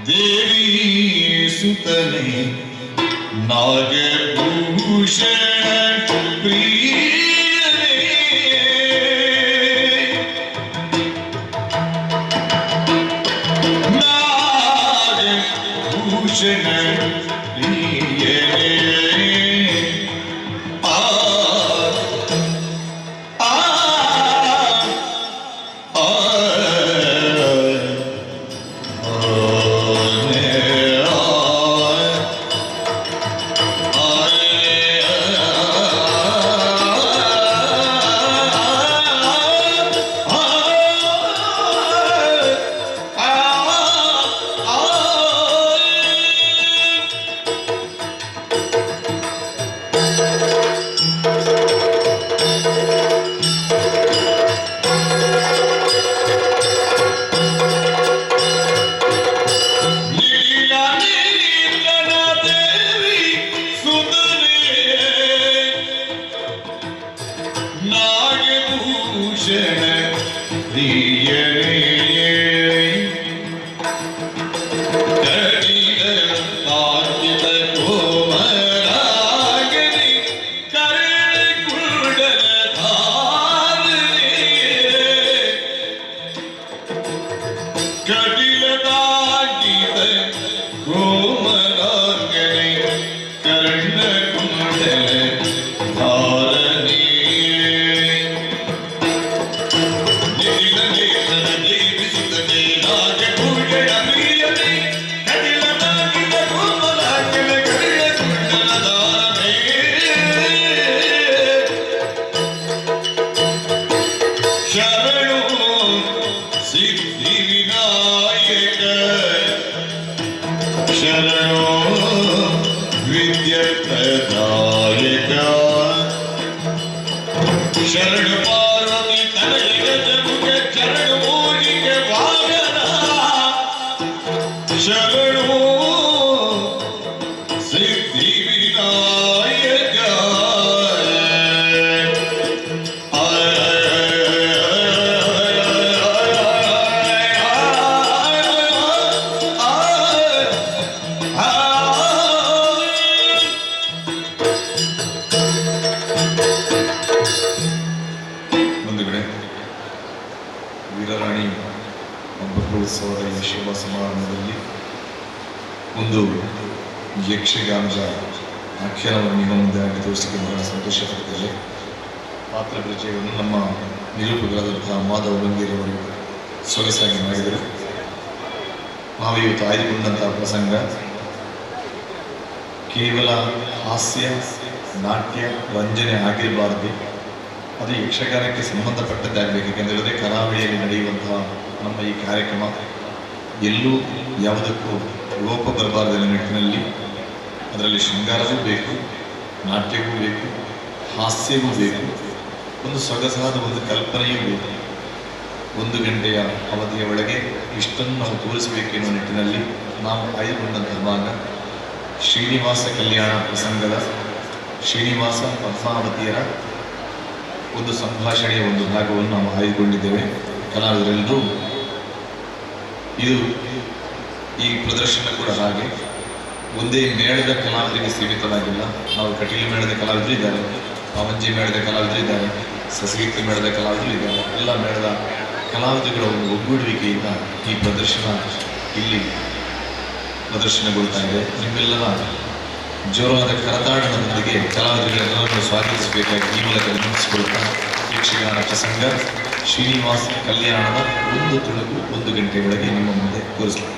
देवी सुतने नागभूषण प्रियने नागभूषण प्रियने शरण पार्वती तनय जमुके चरण मोहि के भागना शरणो सिद्धि विनायक ವೀರರಾಣಿ ಹಬ್ಬಕ್ಕೋತ್ಸವದ ಈ ಶುಭ ಸಮಾರಂಭದಲ್ಲಿ ಒಂದು ಯಕ್ಷಗಾನದ ಆಖ್ಯಾನವನ್ನು ನಿಮ್ಮ ಮುಂದೆ ಆಗಿ ತೋರಿಸಲಿಕ್ಕೆ ಬಹಳ ಸಂತೋಷ ಪಡ್ತೇವೆ. ಪಾತ್ರ ಪರಿಚಯವನ್ನು ನಮ್ಮ ನಿರೂಪಕರಾದಂತಹ ಮಾಧವ ಬಂಗೇರವರು ಸೊಗಸಾಗಿ ಮಾಡಿದರು. ನಾವು ಇವತ್ತು ಆಯ್ದುಕೊಂಡಂತಹ ಪ್ರಸಂಗ ಕೇವಲ ಹಾಸ್ಯ ನಾಟ್ಯ ರಂಜನೆ ಆಗಿರಬಾರದು, ಅದು ಯಕ್ಷಗಾನಕ್ಕೆ ಸಂಬಂಧಪಟ್ಟದ್ದಾಗಬೇಕು. ಏಕೆಂದರೆ ಕರಾವಳಿಯಲ್ಲಿ ನಡೆಯುವಂತಹ ನಮ್ಮ ಈ ಕಾರ್ಯಕ್ರಮ ಎಲ್ಲೂ ಯಾವುದಕ್ಕೂ ಲೋಪ ಬರಬಾರದೆಂಬ ನಿಟ್ಟಿನಲ್ಲಿ ಅದರಲ್ಲಿ ಶೃಂಗಾರವೂ ಬೇಕು, ನಾಟ್ಯವೂ ಬೇಕು, ಹಾಸ್ಯವೂ ಬೇಕು, ಒಂದು ಸೊಗಸಾದ ಒಂದು ಕಲ್ಪನೆಯೂ ಬೇಕು. 1 ಗಂಟೆಯ ಅವಧಿಯ ಒಳಗೆ ಇಷ್ಟನ್ನು ನಾವು ತೋರಿಸಬೇಕೆನ್ನುವ ನಿಟ್ಟಿನಲ್ಲಿ ನಾವು ಆಯ್ದುಕೊಂಡಂತಹ ಭಾಗ ಶ್ರೀನಿವಾಸ ಕಲ್ಯಾಣ ಪ್ರಸಂಗದ ಶ್ರೀನಿವಾಸ ಪದ್ಮಾವತಿಯರ ಒಂದು ಸಂಭಾಷಣೆಯ ಒಂದು ಭಾಗವನ್ನು ನಾವು ಆಯ್ದುಕೊಂಡಿದ್ದೇವೆ. ಕಲಾವಿದರೆಲ್ಲರೂ ಇದು ಈ ಪ್ರದರ್ಶನ ಕೂಡ ಹಾಗೆ ಒಂದೇ ಮೇಳದ ಕಲಾವಿದರಿಗೆ ಸೀಮಿತವಾಗಿಲ್ಲ. ನಾವು ಕಟೀಲು ಮೇಳದ ಕಲಾವಿದರು ಇದ್ದಾರೆ, ಪಾವಂಜಿ ಮೇಳದ ಕಲಾವಿದರು ಇದ್ದಾರೆ, ಸಸಗೀರ್ತಿ ಮೇಳದ ಕಲಾವಿದರು ಇದ್ದಾರೆ. ಎಲ್ಲ ಮೇಳದ ಕಲಾವಿದರುಗಳ ಒಂದು ಒಗ್ಗೂಡುವಿಕೆಯಿಂದ ಈ ಪ್ರದರ್ಶನ ಇಲ್ಲಿ ಪ್ರದರ್ಶನಗೊಳ್ತಾ ಇದೆ. ನಿಮ್ಮೆಲ್ಲರ ಜೋರಾದ ಕರತಾಡನದೊಂದಿಗೆ ಕಲಾವಿದರುಗಳೆಲ್ಲರನ್ನು ಸ್ವಾಗತಿಸಬೇಕಾಗಿ ಈ ಮೂಲಕ ವಿನಂತಿಸಿಕೊಳ್ಳುತ್ತಾ ಯಕ್ಷಗಾನ ಪ್ರಸಂಗ ಶ್ರೀನಿವಾಸ ಕಲ್ಯಾಣದ ಒಂದು ತುಣುಕು 1 ಗಂಟೆ ಒಳಗೆ ನಿಮ್ಮ ಮುಂದೆ ತೋರಿಸಬೇಕು.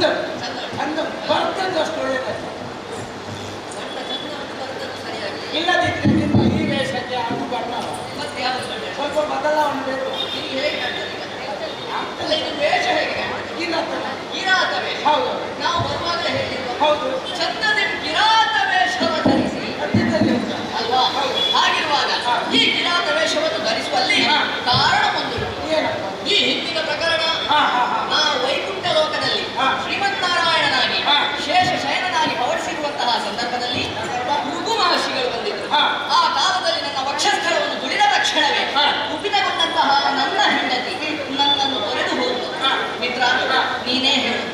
ಚಂದ ಚಂದ ಬರ್ತದ್ದು ಅಷ್ಟು ಒಳ್ಳೆಯದು. ಇಲ್ಲದಿದ್ರೆ ನಿಮ್ಮ ಈ ವೇಷಕ್ಕೆ ಅದು ಬಣ್ಣವ ಸ್ವಲ್ಪ ಬದಲಾವಣೆ ಬೇಕು. ವೇಷ ಹೇಗೆ ಕಿರಾತ ವೇಷ. ಹೌದು ನಾವು ಬರುವಾಗ ಹೇಳಿದ್ದು ಹೌದು ಚಂದದ ಕಿರಾತ ವೇಷವನ್ನು ಧರಿಸಿ ಅಲ್ವಾ? ಹಾಗಿರುವಾಗ ಈ ಕಿರಾತ ವೇಷವನ್ನು ಧರಿಸುವಲ್ಲಿ ಕಾರಣ ಒಂದು. ಈ ಹಿಂದಿನ ಪ್ರಕರಣ ನಾವು ವೈಕುಂಠ ಲೋಕದಲ್ಲಿ ಶ್ರೀಮನ್ನಾರಾಯಣನಾಗಿ ಶೇಷ ಶಯನನಾಗಿ ಪವಡಿಸಿರುವಂತಹ ಸಂದರ್ಭದಲ್ಲಿ ಭೃಗು ಮಹರ್ಷಿಗಳು ಬಂದಿದ್ದರು. ಆ ಕಾಲದಲ್ಲಿ ನನ್ನ ವಕ್ಷಸ್ಥಳವನ್ನು ದುಡಿದ ತಕ್ಷಣವೇ ಕುಪಿತಗೊಂಡಂತಹ ನನ್ನ ಹೆಂಡತಿ ನನ್ನನ್ನು ತೊರೆದು ಹೋದಳು. ಮಿತ್ರ, ನೀನೇ ಹೇಳು,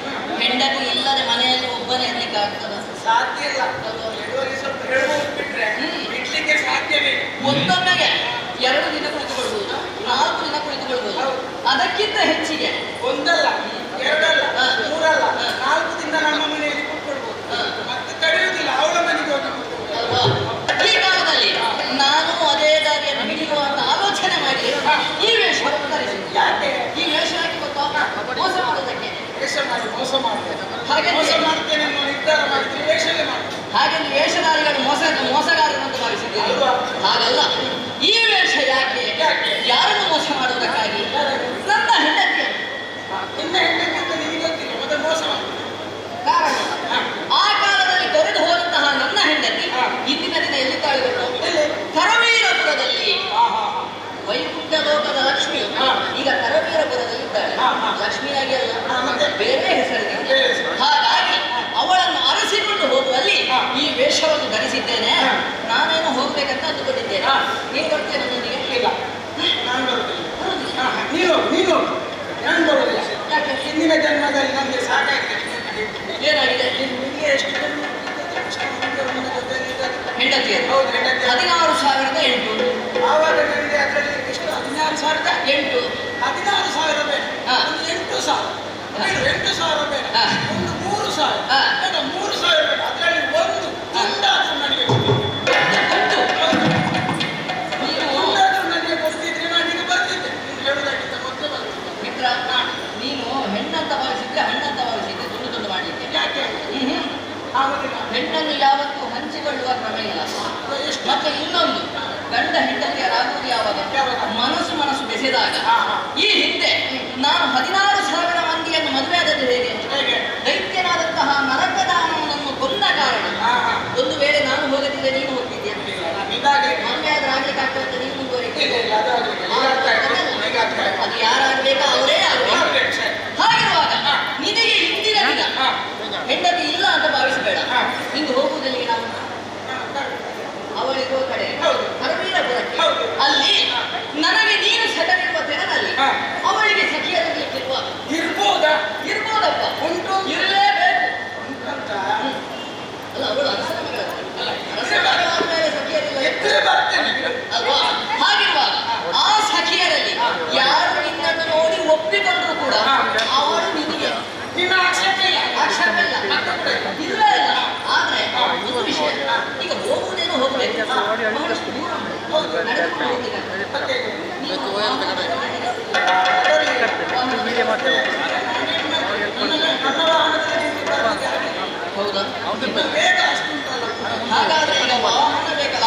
ಹೆಂಡತಿ ಇಲ್ಲದೆ ಮನೆಯಲ್ಲಿ ಒಬ್ಬನೇ ಇರ್ಲಿಕ್ಕೆ ಆಗ್ತದ? ಸಾಧ್ಯ ಇಲ್ಲ. ಸ್ವಲ್ಪ ಹೇಳ್ಬೋದು ಬಿಟ್ರೆ ಬಿಡ್ಲಿಕ್ಕೆ ಸಾಧ್ಯವೇ. ಒಂದೊಮ್ಮೆಗೆ 2 ದಿನ ಕುಳಿತುಕೊಳ್ಬಹುದು, 4 ದಿನ ಕುಳಿತುಕೊಳ್ಬಹುದು. ಅದಕ್ಕಿಂತ ಹೆಚ್ಚಿಗೆ ಒಂದಲ್ಲ, 2 ಅಲ್ಲ, 3 ಅಲ್ಲ, 4 ದಿನ ನಮ್ಮ ಮನೆಯಲ್ಲಿ ಕೂತ್ಕೊಳ್ಬಹುದು. ಮತ್ತೆ ತಡೆಯುವುದಿಲ್ಲ, ಅವಳ ಮನೆಗೆ ಹೋಗಿ ಅಲ್ವಾ? ಈ ಕಾಲದಲ್ಲಿ ನಾನು ಅದೇ ದಾರಿಯನ್ನು ಹಿಡಿಯುವ ಅಂತ ಆಲೋಚನೆ ಮಾಡಿ ಈ ವೇಷವನ್ನು ಧರಿಸಿದೆ. ಯಾಕೆ ಈ ವೇಷ ಹಾಕಿ ಗೊತ್ತಾ? ಮೋಸ ಮಾಡೋದಕ್ಕೆ. ವೇಷ ಮಾಡಿ ಮೋಸ ಮಾಡ್ತೇನೆ, ಹಾಗೆ ಮೋಸ ಮಾಡ್ತೇನೆ ಅನ್ನೋ ನಿರ್ಧಾರ ಮಾಡಿದ್ರೆ ವೇಷವೇ ಮಾಡ್ತೇನೆ. ಹಾಗೆ ವೇಷಧಾರಿಗಳು ಮೋಸಗಾರರು ಅಂತ ಭಾವಿಸಿದ್ದೀರಿ. ಹಾಗಲ್ಲ. ಈ ವೇಷ ಯಾಕೆ? ಯಾರನ್ನು ಮೋಸ ಮಾಡುವುದಕ್ಕಾಗಿ? ನನ್ನ ಹೆಂಡತಿ. ನಿನ್ನ ಹೆಂಡತಿ ಅಂತ ನಿಮಗೆ ಗೊತ್ತಿಲ್ಲ, ಮತ್ತೆ ಮೋಸ ಮಾಡಿ ಕಾರಣ ಆ ಕಾಲದಲ್ಲಿ ತೊರೆದು ಹೋದಂತಹ ನನ್ನ ಹೆಂಡತಿ ಇಂದಿನ ದಿನ ಎಲ್ಲಿ ತಾಳಿಗಳು? ಕರವೀರಪುರದಲ್ಲಿ. ವೈಕುಂಠ ಲೋಕದ ಲಕ್ಷ್ಮಿ ಈಗ ಕರವೀರಪುರದಲ್ಲಿ ಇದ್ದಾಳೆ. ಲಕ್ಷ್ಮಿಯಾಗಿ ಅಲ್ಲ, ಬೇರೆ ಹೆಸರಿದೆ. ಹಾಗಾಗಿ ಅವಳನ್ನು ಅರಸಿಕೊಂಡು ಹೋಗುವಲ್ಲಿ ಈ ವೇಷವನ್ನು ಧರಿಸಿದ್ದೇನೆ. ನಾನೇನು ಹೋಗ್ಬೇಕಂತ ಅಂದುಕೊಂಡಿದ್ದೇನೆ. ನೀವು ಬರ್ತೇನೆ ನನ್ನೊಂದಿಗೆ? ಇಲ್ಲ, ನಾನು ಬರುವುದಿಲ್ಲ. ನೀನು ನಾನು ಬರುವುದಿಲ್ಲ. ಯಾಕೆ? ಹಿಂದಿನ ಜನ್ಮದಲ್ಲಿ ನನಗೆ ಸಾಕಾಗಿದೆ. ಏನಾಗಿದೆ? ನಿಮಗೆ ಎಷ್ಟು ಹೆಂಡತಿಯರು? ಹೌದು, ಹೆಂಡತಿ 16,008. ಆವಾಗ ನನಗೆ ಅದರಲ್ಲಿ ಎಷ್ಟು 16,008 16,000 ಬೇಡ, ಒಂದು 8,000 ಬೇಡ, 8,000 ಬೇಡ, ಒಂದು 3,000 ಬೇಡ, 3,000 ಬೇಡ. ಅದರಲ್ಲಿ ಒಂದು ತುಂಡಾದ್ರೂ ನನಗೆ ತುಂಡಾದ್ರೂ ನನಗೆ ಕೊಡ್ತಿದ್ರೆ ನಾನು ಈಗ ಬರ್ತಿದ್ದೆ. ನೀನು ಹೇಳುವುದಕ್ಕಿಂತ ಮೊದಲು ಬರ್ತಿದ್ದೆ. ಮಿತ್ರ, ನೀನು ಹೆಣ್ಣಂತ ಭಾವಿಸಿದ್ರೆ ಹಣ್ಣಂತ ಭಾವಿಸಿದ್ರೆ ತುಂಡು ಮಾಡಲಿಕ್ಕೆ. ಯಾಕೆ ಆಗುದಿಲ್ಲ? ಹೆಣ್ಣನ್ನು ಯಾವತ್ತೂ ಹಂಚಿಕೊಳ್ಳುವ ಕ್ರಮ ಇಲ್ಲ. ಮತ್ತೆ ಇನ್ನೊಂದು, ಗಂಡ ಹೆಂಡತಿಯರಾಗುವುದು ಯಾವಾಗ? ಮನಸ್ಸು ಬೆಸೆದಾಗ. ಈ ಹಿಂದೆ ನಾನು 16,000 ಮಂದಿಯನ್ನು ಮದುವೆ ಆದದ್ದು ಹೇಗೆ? ದೈತ್ಯನಾದಂತಹ ನರಕದಾನವನನ್ನು ಕೊಂದ ಕಾರಣ. ಒಂದು ವೇಳೆ ನಾನು ಹೋಗದಿದ್ದರೆ ನೀನು ಹೋಗ್ತಿದ್ಯಾ? ಮದುವೆ ಆದ್ರೆ ಆಗ್ಲಿಕ್ಕೆ ಆಗ್ತದೆ, ನೀನು ಮುಂದುವರಿಕೆ. ಅದು ಯಾರಾಗಬೇಕಾ ಅವರೇ ಆಗಬೇಕು. ಹಾಗಿರುವಾಗ ನಿನಗೆ ಹಿಂದಿನ ದಿನ ಹೆಂಡತಿ ಇಲ್ಲ ಅಂತ ಭಾವಿಸಬೇಡ. ಹಿಂಗೆ ಹೋಗುವುದಲ್ಲಿಗೆ ನಾವು ಅವಳಿಗೋ ಕಡೆ ಕರವೀರಪುರಕ್ಕೆ. ಅಲ್ಲಿ ನನಗೆ ನೀನು ಸೆಟವಿರುವ ತೆರನಲ್ಲಿ ಅವಳಿಗೆ ಸಖಿಯರಿರ್ಲಿಕ್ಕಿರುವ ಇರ್ಬೋದಪ್ಪ. ಉಂಟು, ಇರಲೇಬೇಕು. ಅಲ್ಲ, ಅವಳು ಅರಸನ ಮಗಳ ಮೇಲೆ ಸಖಿಯರಿಲ್ಲ ಅಲ್ವಾ? ಹಾಗಿರುವಾಗ ಆ ಸಖಿಯರಲ್ಲಿ ಯಾರು ನಿನ್ನನ್ನು ನೋಡಿ ಒಪ್ಪಿಕೊಂಡ್ರು ಕೂಡ ಅವಳು ನಿನಗೆ ಆಕ್ಷೇಪ ಇಲ್ಲ. ಇಲ್ಲವೇ ಇಲ್ಲ. ಆದ್ರೆ ಒಂದು ವಿಷಯ, ಈಗ ಹೋಗುವುದೇನೋ ಹೋಗಬೇಕು, ಬಹಳಷ್ಟು ದೂರ ನಡೆದುಕೊಂಡು ಹೋಗ್ಲಿಕ್ಕೆ. ಹೌದಾ? ಹಾಗಾದ್ರೆ ಈಗ ವಾಹನ ಬೇಕಲ್ಲ.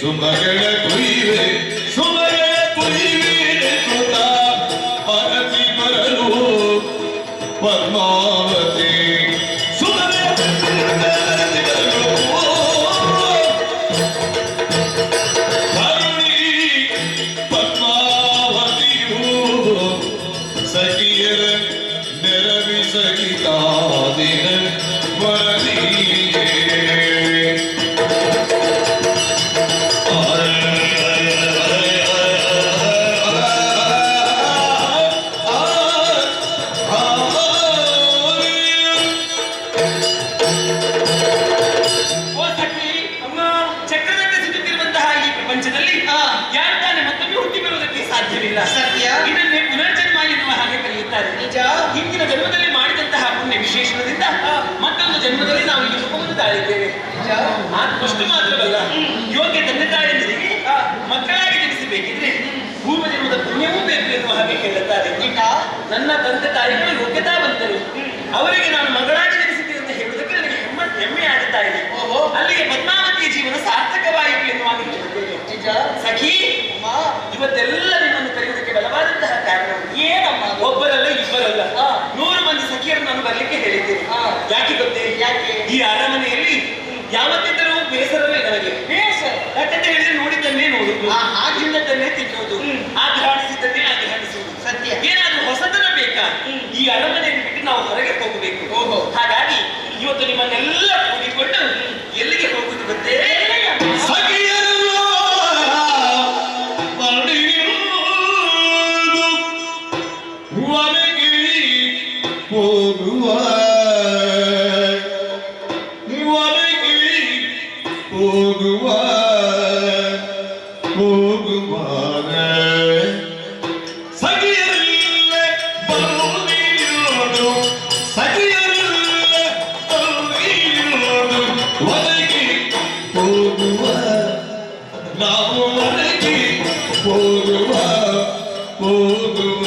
ಸುಮಗಳ ಕುಯಿವೆ ಸುಮಗಳ ಕುಯಿವೆ ಕೃತ ಅರಸಿ ಬರಲು ಪದ್ಮಾವತಿ ಸಖಿಯರ ನೆರವಿ ಸಹಿತಾದಿನ ವರದಿಯೇ ಸತ್ಯ ಇದನ್ನೇ ಪುನರ್ಜನ್ಮ ಎನ್ನುವ ಹಾಗೆ ಕರೆಯುತ್ತಾರೆ. ನಿಜ. ಹಿಂದಿನ ಜನ್ಮದಲ್ಲಿ ಮಾಡಿದಂತಹ ಪುಣ್ಯ ವಿಶೇಷಣದಿಂದ ಮತ್ತೊಂದು ಜನ್ಮದಲ್ಲಿ ನಾವು ಈ ರೂಪವನ್ನು ತಾಳಿದ್ದೇವೆ. ಅಷ್ಟು ಮಾತ್ರವಲ್ಲ, ಯೋಗ್ಯ ತಂದೆ ತಾಯಂದಿರಿಗೆ ಮಕ್ಕಳಾಗಿ ಜನಿಸಬೇಕಿದ್ರೆ ಪೂರ್ವ ಜನ್ಮದ ಪುಣ್ಯವೂ ಬೇಕು ಎನ್ನುವ ಹಾಗೆ ಹೇಳುತ್ತಾರೆ. ನನ್ನ ತಂದೆ ತಾಯಿಗಳು ಯೋಗ್ಯತಾ ಬಂದರು, ಅವರಿಗೆ ನಾನು ಮಗಳಾಗಿ ಜನಿಸಿದ್ದೇನೆ ಅಂತ ಹೇಳುವುದಕ್ಕೆ ನನಗೆ ಹೆಮ್ಮೆ ಆಗುತ್ತಾ ಇದೆ. ಅಲ್ಲಿಗೆ ಪದ್ಮಾವತಿಯ ಜೀವನ ಸಾರ್ಥಕವಾಯಿತು ಎನ್ನುವ ಹಾಗೆ ಹೇಳುತ್ತೇನೆ. ಸಖಿ, ಇವತ್ತೆಲ್ಲ ನಿನ್ನನ್ನು ಕರೆಯುವುದಕ್ಕೆ ಬಲವಾದಂತಹ ಕಾರಣ ಏನಮ್ಮ? ಒಬ್ಬರಲ್ಲ ಇಬ್ಬರಲ್ಲ, 100 ಮಂದಿ ಸಖಿಯರು ನಾನು ಬರಲಿಕ್ಕೆ ಹೇಳಿದ್ದೇನೆ. ಯಾಕೆ ಗೊತ್ತೇ? ಯಾಕೆ ಈ ಅರಮನೆಯಲ್ಲಿ ಯಾವತ್ತಿದ್ದರೂ ಬೇಸರವೇ ನನಗೆ. ಬೇಸರ ಯಾಕಂತ ಹೇಳಿದ್ರೆ ನೋಡಿದ್ದನ್ನೇ ನೋಡುದು, ಆಗಿದ್ದನ್ನೇ ತಿನ್ನೋದು, ಆಗ್ರಹಿಸಿದ್ದನ್ನೇ ಆಗ್ರಹಿಸುವುದು. ಸತ್ಯ. ಏನಾದ್ರೂ ಹೊಸತನ ಬೇಕಾ? ಈ ಅರಮನೆಯನ್ನು ಬಿಟ್ಟು ನಾವು ಹೊರಗೆ ಹೋಗಬೇಕು. ಹಾಗಾಗಿ ಇವತ್ತು ನಿಮ್ಮನ್ನೆಲ್ಲ ಕೂಡಿಕೊಂಡು ಎಲ್ಲಿಗೆ ಹೋಗುದು ಗೊತ್ತೇ? ಹೋಗುವ ಹೋಗುವ ಹೋಗುವ ಸಖಿಯರಲ್ಲೇ ಬರುವುದು ಸಖಿಯರಲ್ಲೇ ಬರುವುದು ಒದಗಿ ಹೋಗುವ ನಾವು ಒದಗಿ ಹೋಗುವ ಹೋಗುವ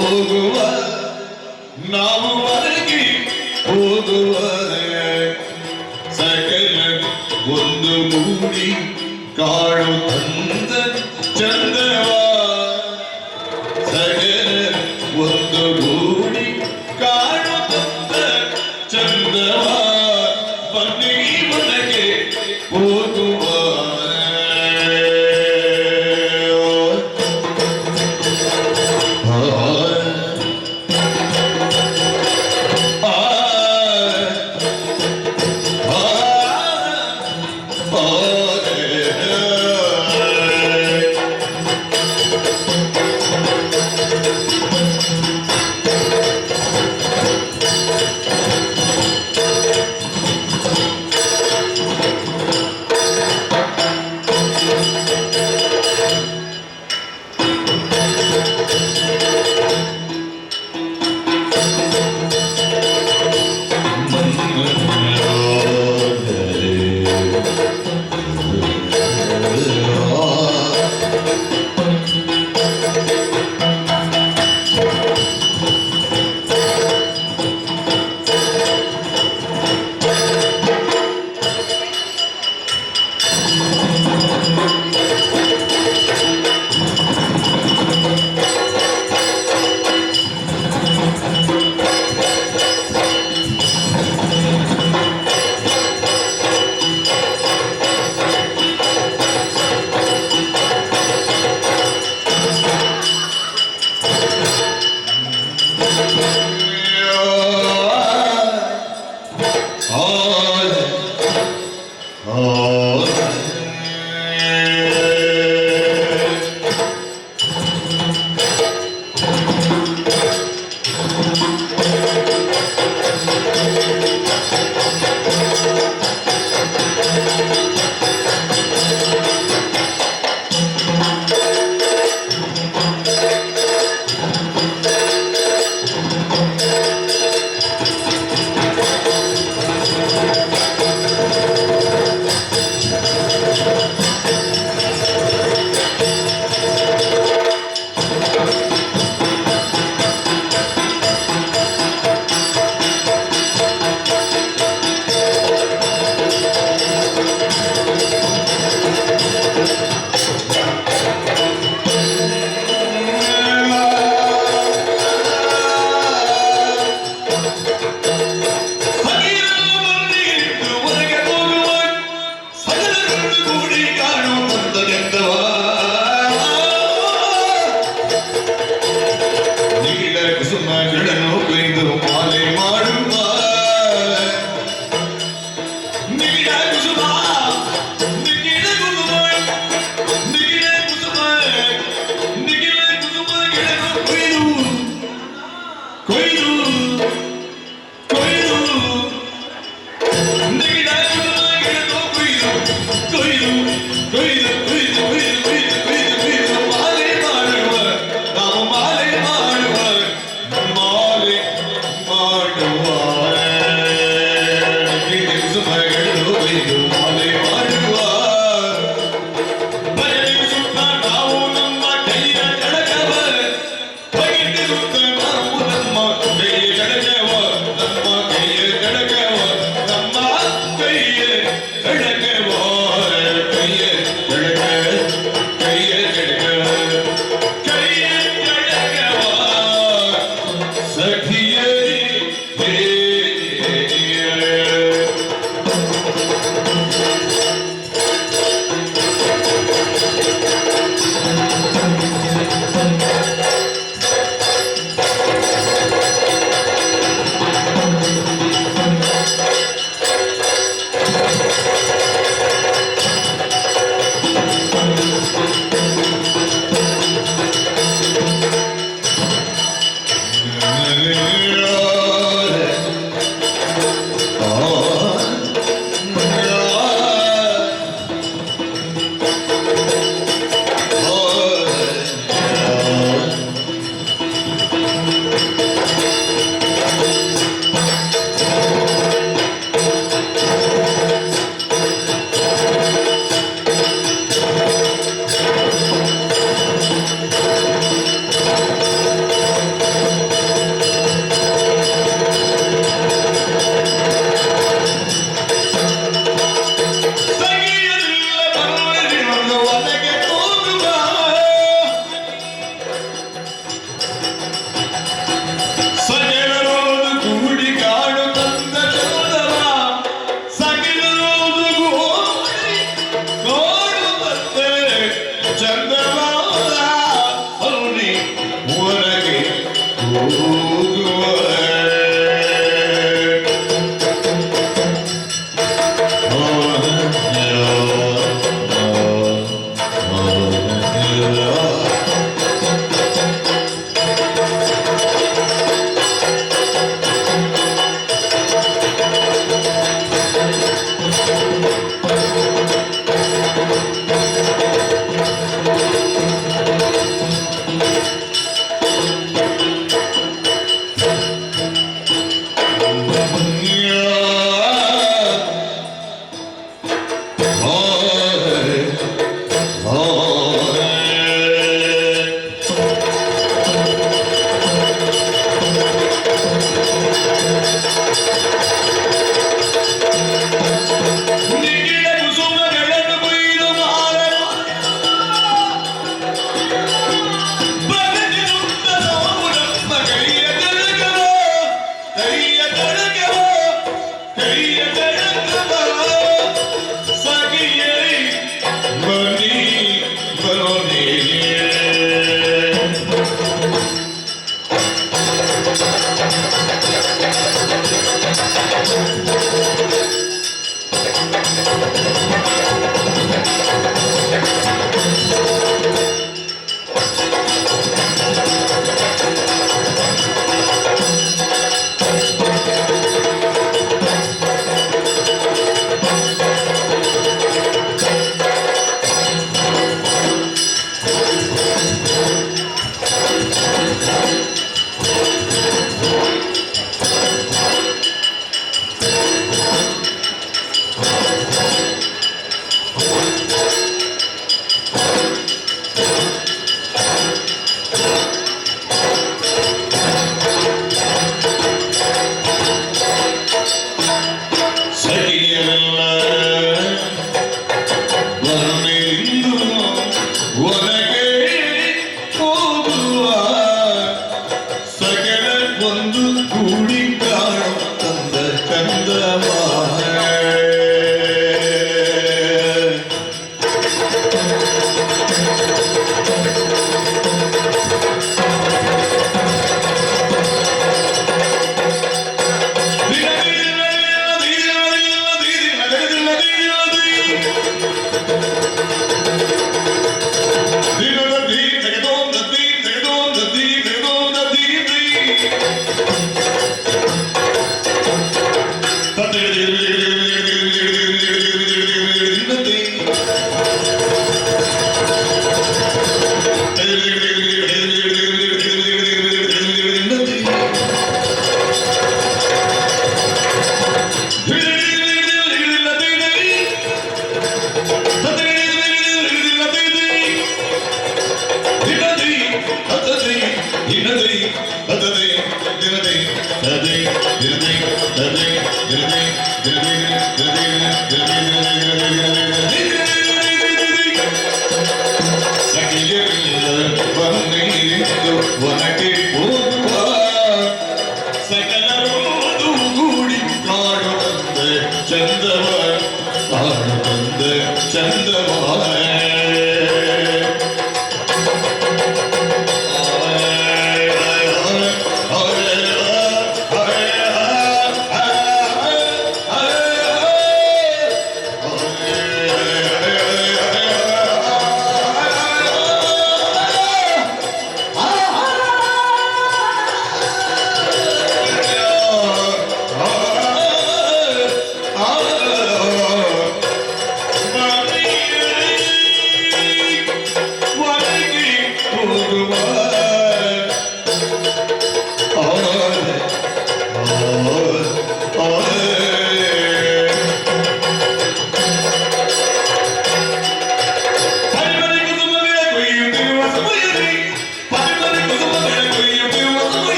ಹೋಗುವ ನಾವು ಹೊರಗೆ ಹೋಗುವ ಸಕಲ ಒಂದು ಮೂಡಿ ಕಾಡು ತಂದ ಚಂದವ ಸಕಲ ಒಂದು ಮೂಡಿ ಕಾಡು ತಂದ ಚಂದವ ಬನ್ನಿ ಮನೆಗೆ ಹೋಗುವ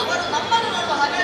ಅವರು ನಮ್ಮನ್ನು ನೋಡುವ ಹಾಗೆ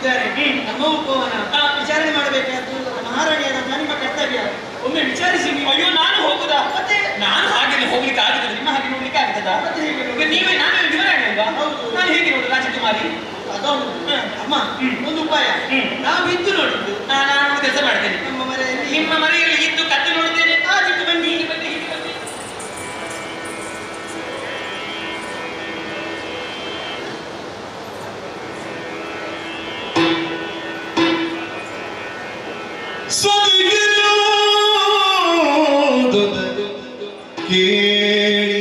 ಇದ್ದಾರೆ. ನಮ್ಮ ಉಪವನ ವಿಚಾರಣೆ ಮಾಡಬೇಕಾದ್ದು ಮಹಾರಾಣಿಯಾದ ನಿಮ್ಮ ಕರ್ತವ್ಯ. ಒಮ್ಮೆ ವಿಚಾರಿಸಿ ನೀವು. ಅಯ್ಯೋ, ನಾನು ಹೋಗುದಾ? ಮತ್ತೆ ನಾನು ಹಾಗೆ ಹೋಗ್ಲಿಕ್ಕೆ ಆಗುತ್ತದೆ? ನಿಮ್ಮ ಹಾಗೆ ನೋಡ್ಲಿಕ್ಕೆ ಆಗ್ತದ? ಮತ್ತೆ ಹೇಗೆ ಈಗ ನೀವೇ ನಾನು ಯುವರಾಣಿ ಅಲ್ವಾ? ಹೌದು. ನಾನು ಹೇಗೆ ನೋಡು ರಾಜಕುಮಾರಿ? ಅದೌದು. ಅಮ್ಮ, ಒಂದು ಉಪಾಯ. ನಾವು ಇದ್ದು ನೋಡಿದ್ದು. ನಾನು ಒಂದು ಕೆಲಸ ಮಾಡ್ತೇನೆ. ನಮ್ಮ ಮನೆಯಲ್ಲಿ ನಿಮ್ಮ ಮನೆಯಲ್ಲಿ ಇದ್ದು ಕದ್ದು ನೋಡ್ತೇನೆ. ಆಗಿತ್ತು ಬನ್ನಿ. ಹೀಗೆ ಬನ್ನಿ, ಹೀಗೆ ಬನ್ನಿ. ಸದಿಗಿರುವುದದ ಕೇಳಿ